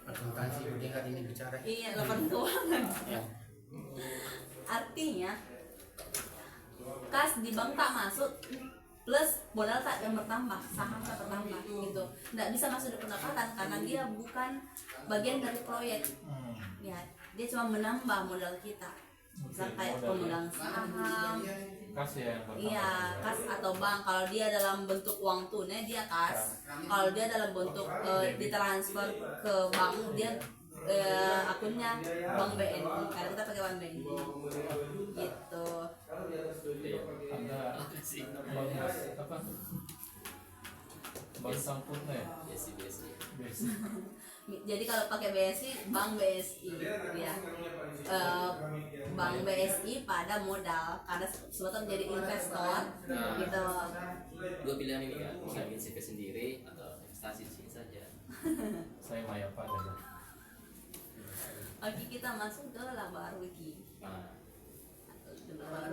akuntansi bertingkat ini bicara. iya, laporan keuangan. Artinya, kas di bank tak masuk plus modal tak yang bertambah, saham tak bertambah gitu, nggak bisa masuk di pendapatan karena dia bukan bagian dari proyek. Ya, dia cuma menambah modal kita, misal kayak pemegang saham, Kas ya yang bertambah. iya, kas atau bank. Kalau dia dalam bentuk uang tunai dia kas, kalau dia dalam bentuk ditransfer ke bank, dia akunnya bank BNI, karena kita pakai bank BNI gitu. Ada bank apa? Bank Sampurna ya? BSI. Jadi kalau pakai BSI, bank BSI ya, bank BSI pada modal, karena sebetulnya jadi investor gitu. Dua pilihan ini kan, bisa investasi sendiri atau investasi di sini saja. Saya Maya pada. Oke, kita masuk ke laba rugi.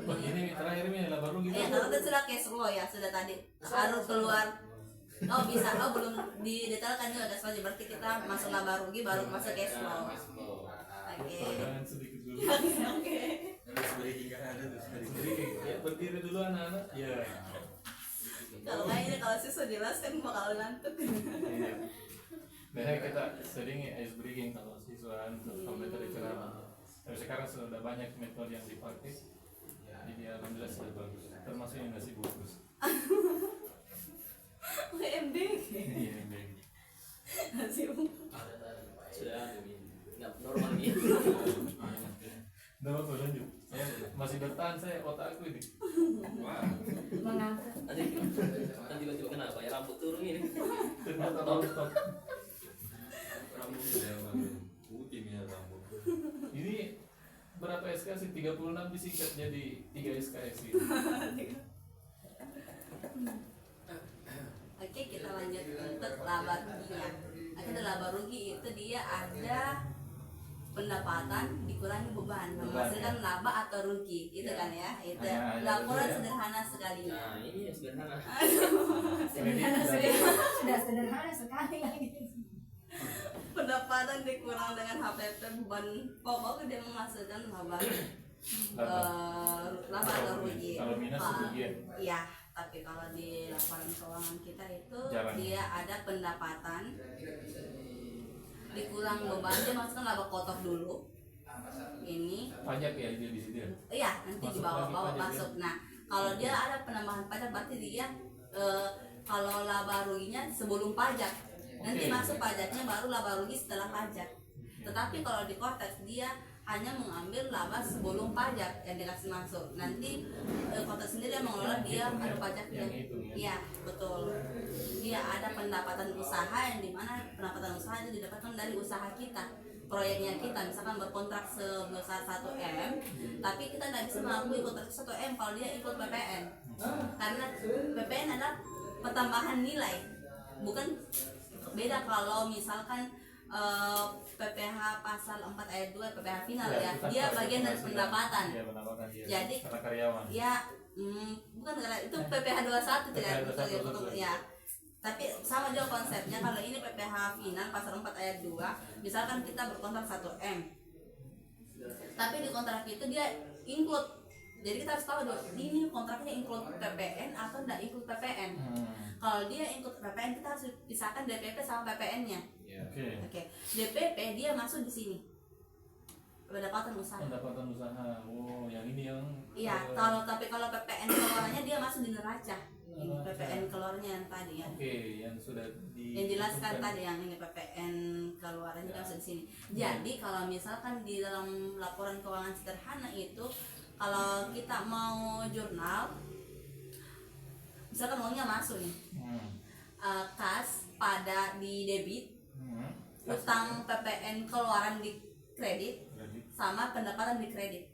Ini terakhir ini lah baru gitu. Kalau sudah cash flow ya, sudah tadi harus keluar. Oh bisa, belum didetailkan juga cash flow, berarti kita masuk laba rugi baru masuk cash flow. Oke. Jangan sedikit dulu. Oke. Harus breaking kan ada tuh. Ya, berdiri dulu anak-anak. Ya. Kalau kayaknya kalau siswa jelaskan bakal ngantuk. Iya. Biasanya kita sering ice breaking kalau siswa untuk metode ceramah. Tapi sekarang sudah banyak metode yang dipakai. Jadi alhamdulillah sudah bagus. Termasuk yang nasi bungkus. MD. Iya, baik. Nasi bungkus. Sudah normal nih. Top. Rambut sudah yang putih ya rambut. Ini berapa SKS? 36 disingkat jadi 3 SKS ini. Oke, kita lanjut untuk laba ruginya. Ada laba rugi itu dia ada pendapatan dikurangi beban, menghasilkan laba atau rugi, itu kan ya. Itu Hanya laporan itu ya. sederhana sekali. Nah ini yang sederhana. Sederhana Kredit sekali. Sudah sederhana sekali lagi. Pendapatan dikurang dengan HPP beban pokok dia menghasilkan laba. Laba atau rugi. Kalau minus rugi ya? Iya, tapi kalau di laporan keuangan kita itu Jarang. dia ada pendapatan dikurang beban, dia masukkan laba kotor dulu. Ini Pajak ya dia di situ ya. iya nanti Masuk dibawa-bawa lagi pajak masuk. Nah, kalau dia ada penambahan pajak berarti dia kalau laba ruginya sebelum pajak. Nanti Oke. masuk pajaknya baru laba rugi setelah pajak. Tetapi kalau di Kotex dia hanya mengambil laba sebelum pajak yang dikasih masuk. Nanti Kotex sendiri yang mengelola dia Yang ada hitung, pajaknya. yang hitung ya. Iya, betul. Dia ada pendapatan usaha yang dimana pendapatan usaha itu didapatkan dari usaha kita, proyeknya kita. Misalkan berkontrak sebesar 1M, tapi kita tidak bisa mengakui kontrak 1M kalau dia ikut PPN. Karena PPN adalah pertambahan nilai, bukan beda kalau misalkan PPH pasal 4 ayat 2 PPH final ya, itu kan dia bagian dari sudah- pendapatan. Iya, pendapatan dia. Jadi karena karyawan. ya bukan karena itu PPH 21 tuh ya, PPH 21, betul betul. ya. Tapi sama juga konsepnya. Kalau ini PPH final pasal 4 ayat 2, misalkan kita berkontrak 1M, tapi di kontrak itu dia include. Jadi kita harus tahu dulu ini kontraknya include PPN atau tidak include PPN. Kalau dia include PPN, kita harus pisahkan DPP sama PPN-nya. Ya. Oke. Oke, DPP dia masuk di sini, pendapatan usaha. Pendapatan usaha. Oh, yang ini yang Iya, tapi kalau PPN keluarnya dia masuk di neraca. Ini PPN keluarnya yang tadi ya. Oke, yang sudah Yang jelaskan tadi yang ini PPN keluarnya dia masuk di sini. Jadi kalau misalkan di dalam laporan keuangan sederhana itu, kalau kita mau jurnal, misalkan uangnya masuk nih, kas pada di debit, utang PPN keluaran di kredit, Kredit. sama pendapatan di kredit.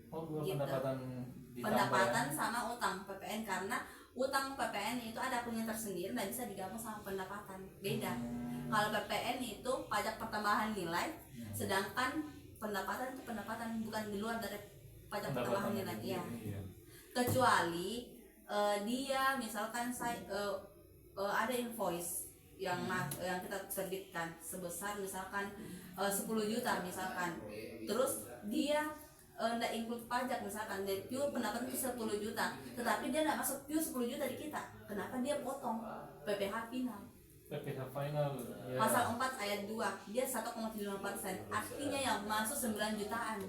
Oh, dua Gitu. pendapatan ditambah Pendapatan ya? sama utang PPN, karena utang PPN itu ada akunnya tersendiri, nggak bisa digabung sama pendapatan, beda. Kalau PPN itu pajak pertambahan nilai, sedangkan pendapatan itu pendapatan bukan di luar dari pajak pertambahan nilai. Iya. Iya. Kecuali dia misalkan ada invoice yang kita terbitkan sebesar misalkan 10 juta misalkan, terus dia nggak include pajak, misalkan dia pure pendapatan itu 10 juta, tetapi dia nggak masuk pure 10 juta di kita. Kenapa dia potong PPH final? PPH final ya. Pasal 4 ayat 2 dia 1,75%, artinya yang masuk 9 jutaan.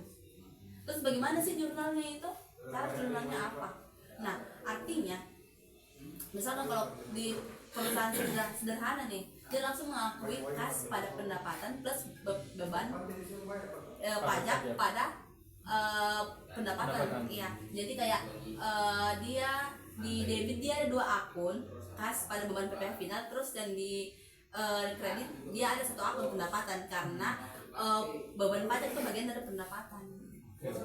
Terus bagaimana sih jurnalnya itu? Cara jurnalnya apa? Nah, artinya misalkan kalau di perusahaan sederhana nih, dia langsung mengakui kas pada pendapatan plus beban pajak pada pendapatan. Iya. Jadi kayak dia di debit dia ada 2 akun, kas pada beban PPH final, terus dan di kredit dia ada 1 akun pendapatan, karena beban pajak itu bagian dari pendapatan. Gitu.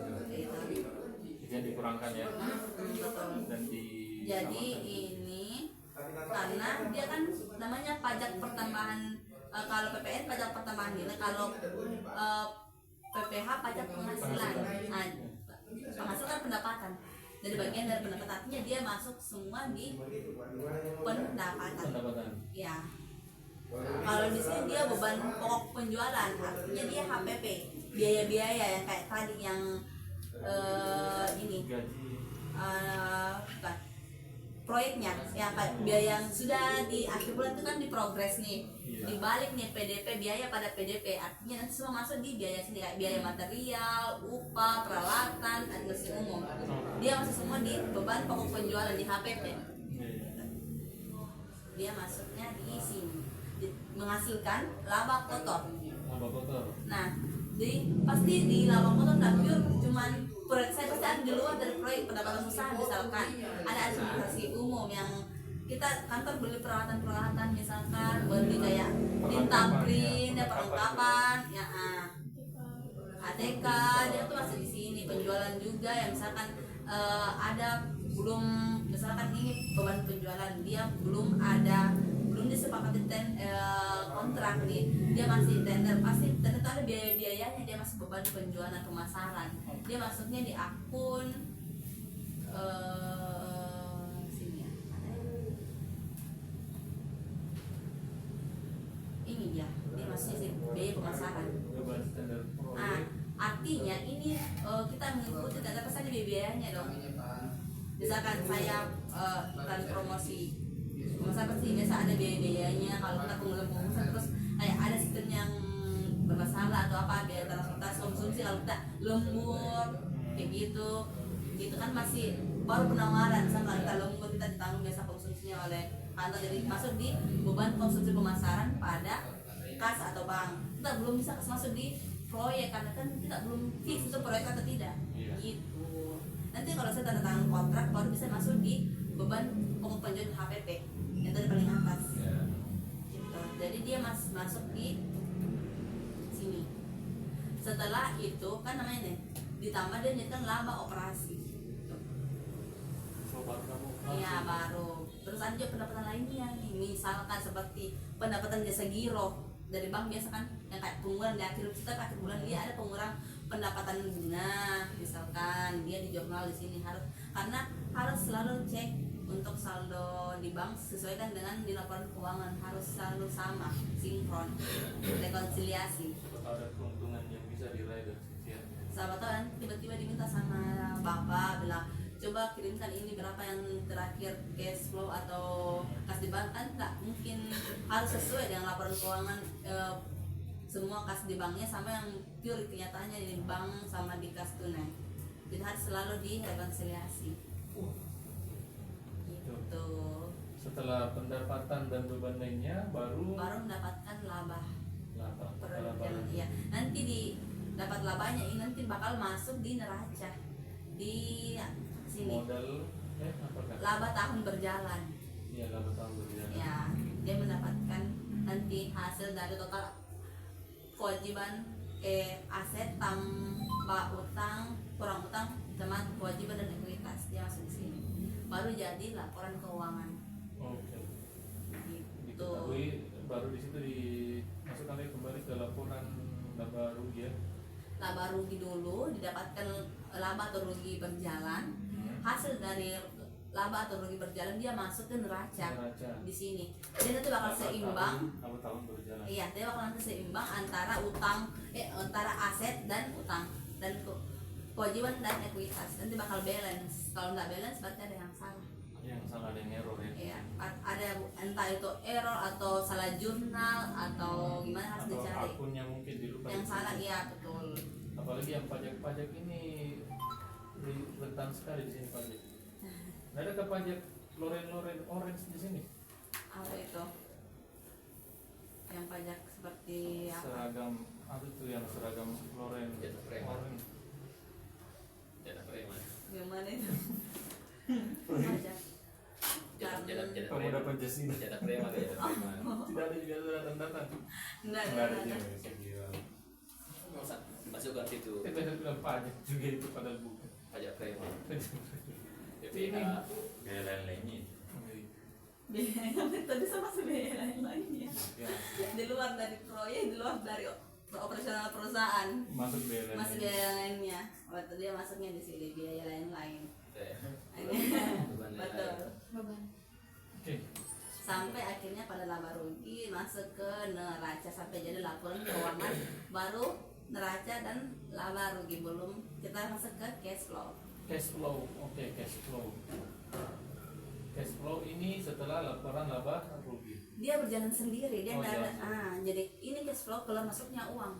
Jadi dikurangkan ya. Betul. Dan di Jadi ini karena dia kan namanya pajak pertambahan, kalau PPN pajak pertambahan nilai, kalau PPH pajak penghasilan. Nah, penghasilan pendapatan. Jadi bagian dari pendapatan, artinya dia masuk semua di pendapatan. Ya. Kalau di sini dia beban pokok penjualan, artinya dia HPP, biaya-biaya yang kayak tadi yang ini gaji bukan proyeknya, yang biaya yang sudah di akhir bulan itu kan di progres nih, dibalik nih PDP, biaya pada PDP, artinya nanti semua masuk di biaya sini, kayak biaya material, upah, peralatan, administrasi umum, dia masuk semua di beban pokok penjualan di HPP. Dia masuknya di sini, menghasilkan laba kotor. laba kotor. Nah, jadi pasti di laba kotor nggak pure cuman proyek saya, pasti ada di luar dari proyek pendapatan usaha, misalkan ada administrasi umum yang kita kantor beli peralatan misalkan beli kayak tinta print ya perlengkapan ya ATK dia tuh masih di sini, penjualan juga ya misalkan ada belum misalkan ini beban penjualan dia belum disepakati kontrak nih, dia masih tender, pasti ternyata ada biayanya, dia masih beban penjualan pemasaran, dia masuknya di akun sini ya, ini dia masuknya sih biaya pemasaran. Beban standar Nah, artinya ini kita mengikuti tanda pesan di biayanya dong. Misalkan saya iklan promosi, masa pasti biasa ada biayanya. Kalau kita pengusaha terus kayak ada sistem yang bermasalah atau apa, biaya transportasi konsumsi kalau kita lembur kayak gitu, itu kan masih baru penawaran. Misalkan kalau kita lembur kita ditanggung biasa konsumsinya oleh kantor, jadi masuk di beban konsumsi pemasaran pada kas atau bank. Kita belum bisa masuk di proyek karena kan kita belum fix itu proyek atau tidak. Gitu. Nanti kalau saya tanda tangan kontrak baru bisa masuk di beban pokok penjualan HPP yang tadi paling atas. Gitu. Jadi dia masuk di sini. Setelah itu kan namanya nih ditambah dia nyatakan laba operasi. So baru kamu Iya baru. Terus ada juga pendapatan lainnya nih, misalkan seperti pendapatan jasa giro dari bank biasa kan yang kayak pengurangan di akhir kita akhir bulan dia ada pengurangan pendapatan bunga misalkan dia di jurnal di sini harus, karena harus selalu cek untuk saldo di bank sesuaikan dengan di laporan keuangan, harus selalu sama sinkron rekonsiliasi. ada keuntungan yang bisa diraih dari sisi ya. Sahabat tahu kan tiba-tiba diminta sama bapak bilang coba kirimkan ini berapa yang terakhir cash flow atau kas di bank, kan nggak mungkin, harus sesuai dengan laporan keuangan semua kas di banknya sama yang pure kenyataannya di bank sama di kas tunai, jadi harus selalu direkonsiliasi gitu. Setelah pendapatan dan beban lainnya baru Mendapatkan laba per laba. jalan, iya. Nanti di dapat labanya ini nanti bakal masuk di neraca di sini Modal apakah? laba tahun berjalan. Iya, laba tahun berjalan. Ya, dia mendapatkan nanti hasil dari total kewajiban aset tambah utang kurang utang sama kewajiban dan ekuitas, dia masuk di sini. Baru jadi laporan keuangan. Oke. Gitu. Diketahui baru di situ dimasukkan lagi kembali ke laporan laba rugi ya. Laba rugi dulu didapatkan laba atau rugi berjalan. Hasil dari laba atau rugi berjalan dia masuk ke neraca. Di sini. Jadi nanti bakal seimbang. Laba tahun berjalan. Iya, dia bakal nanti seimbang antara antara aset dan utang dan kewajiban dan ekuitas. Nanti bakal balance. Kalau nggak balance berarti ada yang salah. Yang salah ada yang error ya. Iya, ada entah itu error atau salah jurnal atau gimana harus Atau dicari. akunnya mungkin dilupa. Yang salah iya betul. Apalagi yang pajak-pajak ini rentan sekali di sini pajak. Nggak ada ke pajak loren-loren orange di sini. Apa itu? Yang pajak seperti apa? Seragam apa itu yang seragam loren Jatuh preman. orange. Jatah preman. Gimana itu? Pajak. Jatah Pemuda preman. Pancasila. Jatah preman, jatah preman. Tidak ada juga surat tanda. Enggak Nggak ada ada. juga saya kira. Masukkan situ Kita harus bilang pajak juga itu padahal bukan. pajak preman. Tapi ini Gaya lain-lainnya. Biaya tadi sama biaya lain-lainnya. ya, Di luar dari proyek, di luar dari operasional perusahaan. masuk biaya Masih biaya lainnya. Waktu dia masuknya di sini biaya lain-lain. Beban Betul. Beban. Oke. Sampai akhirnya pada laba rugi masuk ke neraca sampai jadi laporan keuangan baru neraca dan laba rugi, belum kita masuk ke cash flow. Cash flow, oke, cash flow. Cash flow ini setelah laporan laba rugi. Dia berjalan sendiri, dia Oh, nggak ada. jalan Jadi ini cash flow kalau masuknya uang.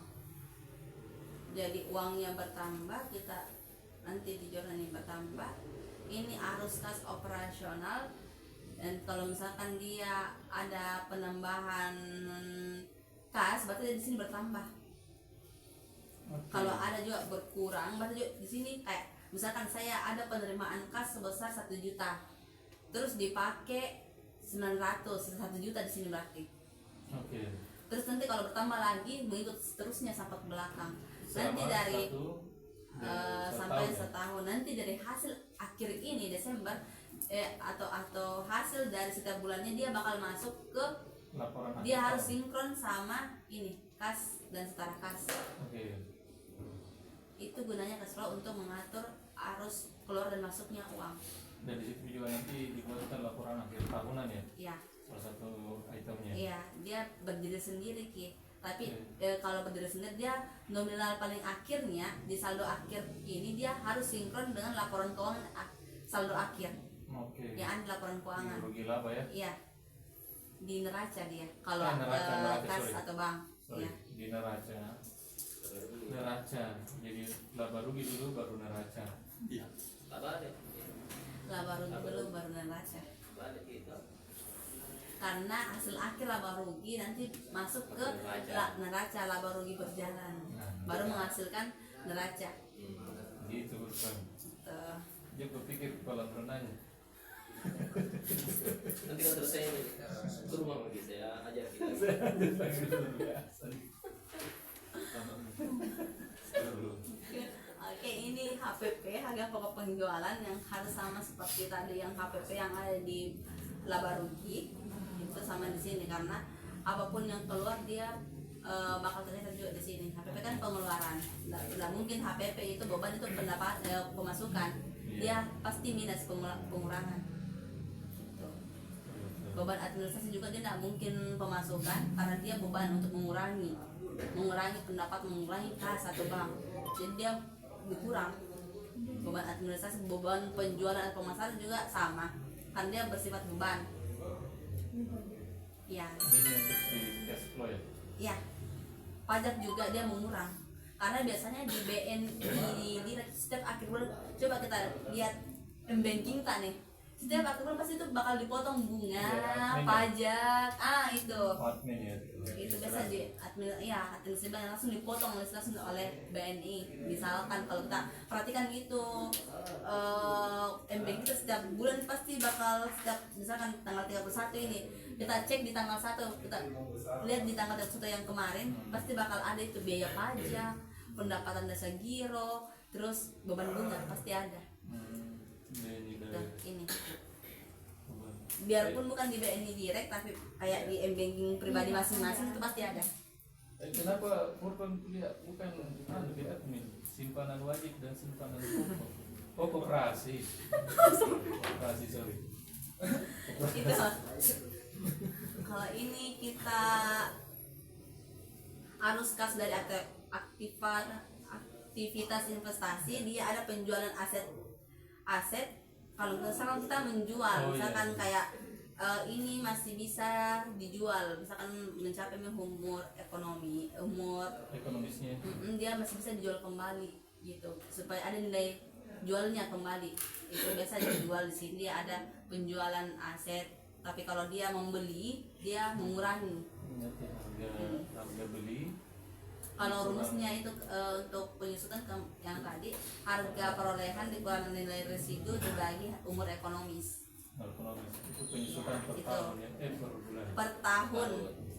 Jadi uangnya bertambah, kita nanti di jurnal ini bertambah. Ini arus kas operasional, dan kalau misalkan dia ada penambahan kas, berarti di sini bertambah. Kalau ada juga berkurang, berarti juga di sini kayak misalkan saya ada penerimaan kas sebesar 1 juta, terus dipakai 900, 1 juta di sini berarti. Oke. Terus nanti kalau bertambah lagi mengikut seterusnya sampai ke belakang. Nanti Selama dari sampai setahun ya? setahun. Nanti dari hasil akhir ini Desember atau hasil dari setiap bulannya dia bakal masuk ke, Laporan akhir dia harus tahun. sinkron sama ini kas dan setara kas. Oke. Itu gunanya cash flow untuk mengatur arus keluar dan masuknya uang. Dan di situ juga nanti dibuatkan laporan akhir tahunan ya, Ya, salah satu itemnya. iya, dia berdiri sendiri Ki. Tapi Oke. kalau berdiri sendiri dia nominal paling akhirnya di saldo akhir ini dia harus sinkron dengan laporan keuangan saldo akhir. Oke. Ya, ada laporan keuangan. Rugi laba ya. Iya. Di neraca dia. Kalau Neraca, kas sorry. atau bank. Sorry, Iya. di neraca. Neraca. Jadi laba rugi dulu baru neraca. Apa deh? Laba rugi dulu baru neraca. Balik itu. Karena hasil akhir laba rugi nanti masuk ke neraca laba rugi berjalan. Baru menghasilkan neraca. Gitu bukan. Tuh. Dia berpikir kepala berenangnya. Nanti kalau selesai ini ke rumah lagi saya ajar kita. Oke, ini HPP, harga pokok penjualan yang harus sama seperti tadi yang HPP yang ada di laba rugi. Itu sama di sini karena apapun yang keluar dia bakal terlihat juga di sini. HPP kan pengeluaran. Nggak mungkin HPP itu beban itu pemasukan. Dia pasti minus pengurangan. Beban administrasi juga dia tidak mungkin pemasukan karena dia beban untuk mengurangi pendapat, mengurangi kas atau bank, jadi dia berkurang. Beban administrasi, beban penjualan atau pemasaran juga sama kan dia bersifat beban. Ya, Ini untuk di cash flow ya. ya, pajak juga dia mengurang karena biasanya di BNI di setiap akhir bulan, coba kita lihat banking tak nih, setiap akhir bulan pasti itu bakal dipotong bunga, Ya, admin ya. pajak, itu Admin ya. itu biasa di administrasi bank langsung dipotong langsung oleh BNI. Misalkan kalau kita perhatikan gitu, MBank kita setiap bulan pasti bakal setiap misalkan tanggal 31 ini kita cek di tanggal 1, kita lihat di tanggal 31 yang kemarin pasti bakal ada itu biaya pajak, pendapatan dasar giro, terus beban bunga pasti ada. Ini Nah, dari ini biarpun bukan di BNI direct tapi kayak di M-banking pribadi masing-masing itu pasti ada. Kenapa korban kuliah bukan di admin, simpanan wajib dan simpanan pokok? Oh, koperasi. Koperasi, sorry. Itu kalau ini kita harus kas dari aktivitas investasi, dia ada penjualan aset. Kalau misalkan kita menjual, Oh, misalkan iya. kayak ini masih bisa dijual, misalkan mencapai umur Ekonomisnya. dia masih bisa dijual kembali gitu supaya ada nilai jualnya kembali. Itu biasa dijual di sini dia ada penjualan aset. Tapi kalau dia membeli dia mengurangi. Nanti harga beli. Kalau rumusnya itu untuk penyusutan yang tadi, harga perolehan dikurangi nilai residu dibagi umur ekonomis Ekonomis itu penyusutan per Itu. tahun ya, per bulan. per tahun.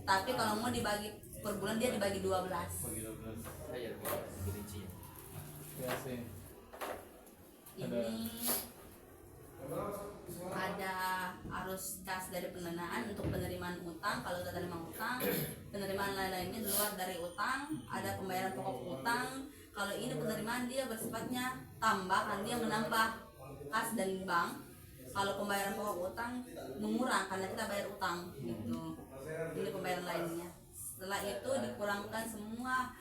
Tapi kalau mau dibagi per bulan dia dibagi 12. Bagi 12. Ajar kita. Ya sih. Ini ada arus kas dari pendanaan untuk penerimaan utang. Kalau kita terima utang, penerimaan lain-lainnya di luar dari utang, ada pembayaran pokok utang. Kalau ini penerimaan dia bersifatnya tambahan, dia menambah kas dan bank. Kalau pembayaran pokok utang mengurang karena kita bayar utang gitu. Ini pembayaran lainnya. Setelah itu dikurangkan semua,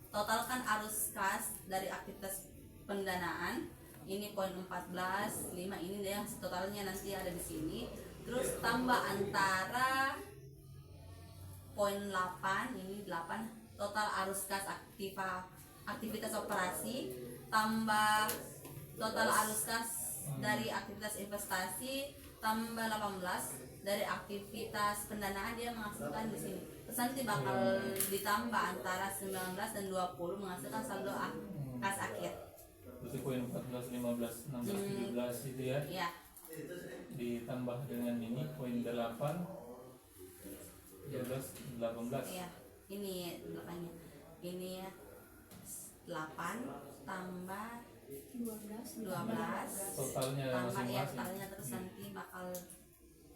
totalkan arus kas dari aktivitas pendanaan. Ini poin 14, 5 ini dia totalnya nanti ada di sini. Terus tambah antara poin 8, ini 8 total arus kas aktivitas operasi, tambah total arus kas dari aktivitas investasi, tambah 18 dari aktivitas pendanaan. Dia menghasilkan di sini. Terus nanti bakal ditambah antara 19 dan 20 menghasilkan saldo kas akhir. Berarti poin 14, 15, 16, 17 itu ya. Ya, Di ditambah dengan ini poin 8 18. Iya, ini belakangnya. Ini ya 8 tambah 12 Totalnya tambah ya masing-masing. totalnya, terus nanti bakal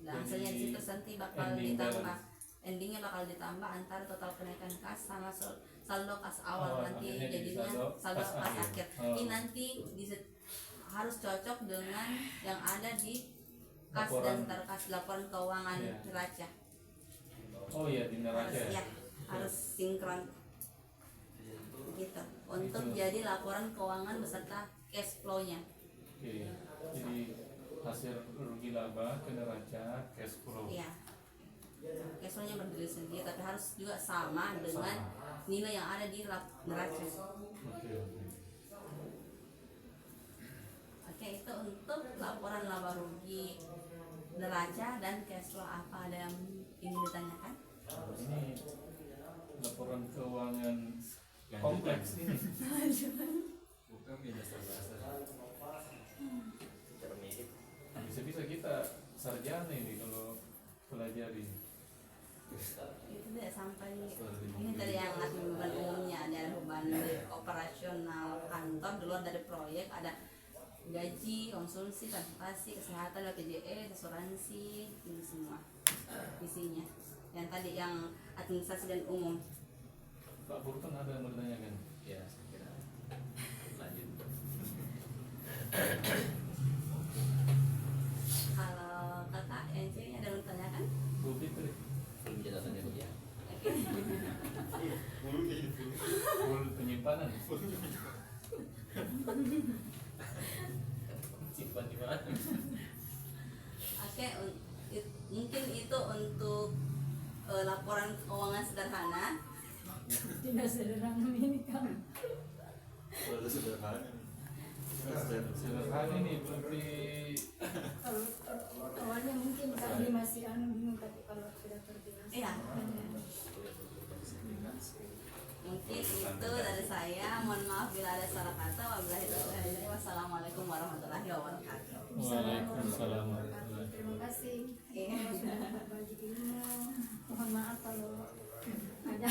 hasilnya di situ nanti bakal ending ditambah, balance. endingnya bakal ditambah antara total kenaikan kas sama saldo kas awal, nanti akhirnya jadi jadinya saldo kas kas akhir. akhir. Oh. Ini nanti harus cocok dengan yang ada di kas Laporan. dan terkas laporan keuangan Iya. neraca. Oh iya di neraca Harus ya. ya, harus sinkron gitu untuk Gitu. jadi laporan keuangan beserta cash flow-nya. Oke. Jadi hasil rugi laba ke neraca cash flow. Iya. Cash flow-nya berdiri sendiri tapi harus juga sama dengan nilai yang ada di neraca. Oke. Oke, itu untuk laporan laba rugi neraca dan cash flow. Apa ada yang ingin ditanyakan? Ini laporan keuangan kompleks ini. bukan beda dasar. Cara mirip. Bisa-bisa kita sarjana ini kalau pelajari. Itu tidak sampai ini tadi yang ngasih beban umumnya, ada beban operasional kantor di luar dari proyek, ada gaji, konsumsi, transportasi, kesehatan, BPJS, asuransi, ini semua isinya. Yang tadi yang administrasi dan umum. Pak Burton ada yang mau ditanyakan? Ya, saya kira lanjut. Kalau kakak yang ceweknya ada yang mau ditanyakan? Bu Fitri, Belum jelasannya Bu ya. Oke. full penyimpanan. Simpan di mana? Oke, mungkin itu untuk laporan keuangan sederhana. Tidak sederhana ini kan. Kalau sederhana. Sederhana ini berarti Kalau awalnya mungkin kami masih bingung, tapi kalau sudah terbiasa. Iya. Mungkin itu dari saya. Mohon maaf bila ada salah kata. Wabillahi taufiq. Wassalamualaikum warahmatullahi wabarakatuh. Waalaikumsalam warahmatullahi. Terima kasih. Iya. Sudah berbagi ilmu. Mohon maaf kalau ada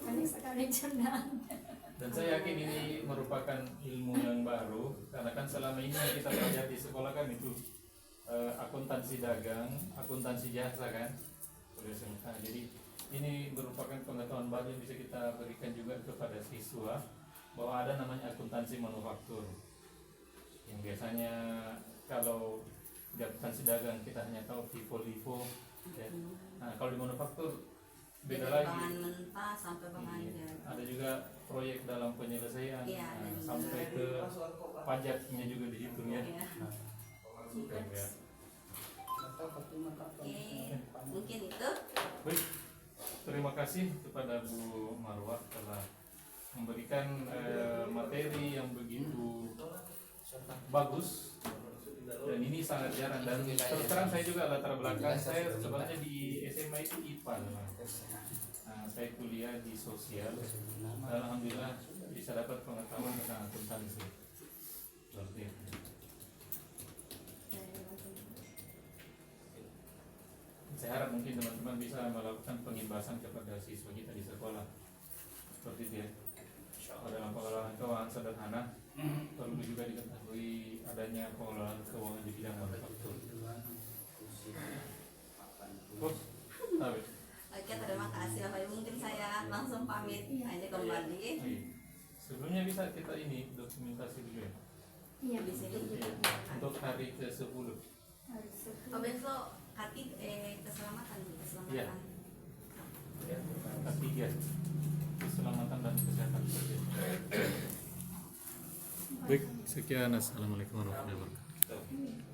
banyak sekali candaan. Dan saya yakin ini merupakan ilmu yang baru karena kan selama ini yang kita pelajari di sekolah kan itu akuntansi dagang, akuntansi jasa kan. Nah, jadi ini merupakan pengetahuan baru yang bisa kita berikan juga kepada siswa bahwa ada namanya akuntansi manufaktur. Yang biasanya kalau di akuntansi dagang kita hanya tahu FIFO, ya. Nah, kalau di manufaktur beda Dari lagi. bahan mentah sampai bahan Iya. jadi. Ada juga proyek dalam penyelesaian, Iya, nah, dan sampai ke pajaknya juga dihitung ya. Iya. Nah, keren ya. Oke, mungkin itu. Baik, terima kasih kepada Bu Marwah telah memberikan materi yang begitu bagus dan ini sangat jarang dan terus terang saya juga latar belakang saya sebenarnya di SMA itu IPA. Nah, saya kuliah di sosial. Alhamdulillah bisa dapat pengetahuan tentang akuntansi. Seperti itu. Saya harap mungkin teman-teman bisa melakukan pengimbasan kepada siswa kita di sekolah. Seperti itu ya. Dalam pengelolaan keuangan sederhana perlu juga diketahui adanya pengelolaan keuangan di bidang manufaktur. Tahu. Oke, terima kasih Bapak Ibu. Mungkin saya langsung pamit aja kembali. Iya. Sebelumnya bisa kita ini dokumentasi dulu ya. Iya, Di sini. Iya. Untuk hari ke-10. Oh, besok Kati keselamatan. Iya. Ketiga. Keselamatan dan kesehatan kerja. Baik, sekian. Assalamualaikum warahmatullahi wabarakatuh.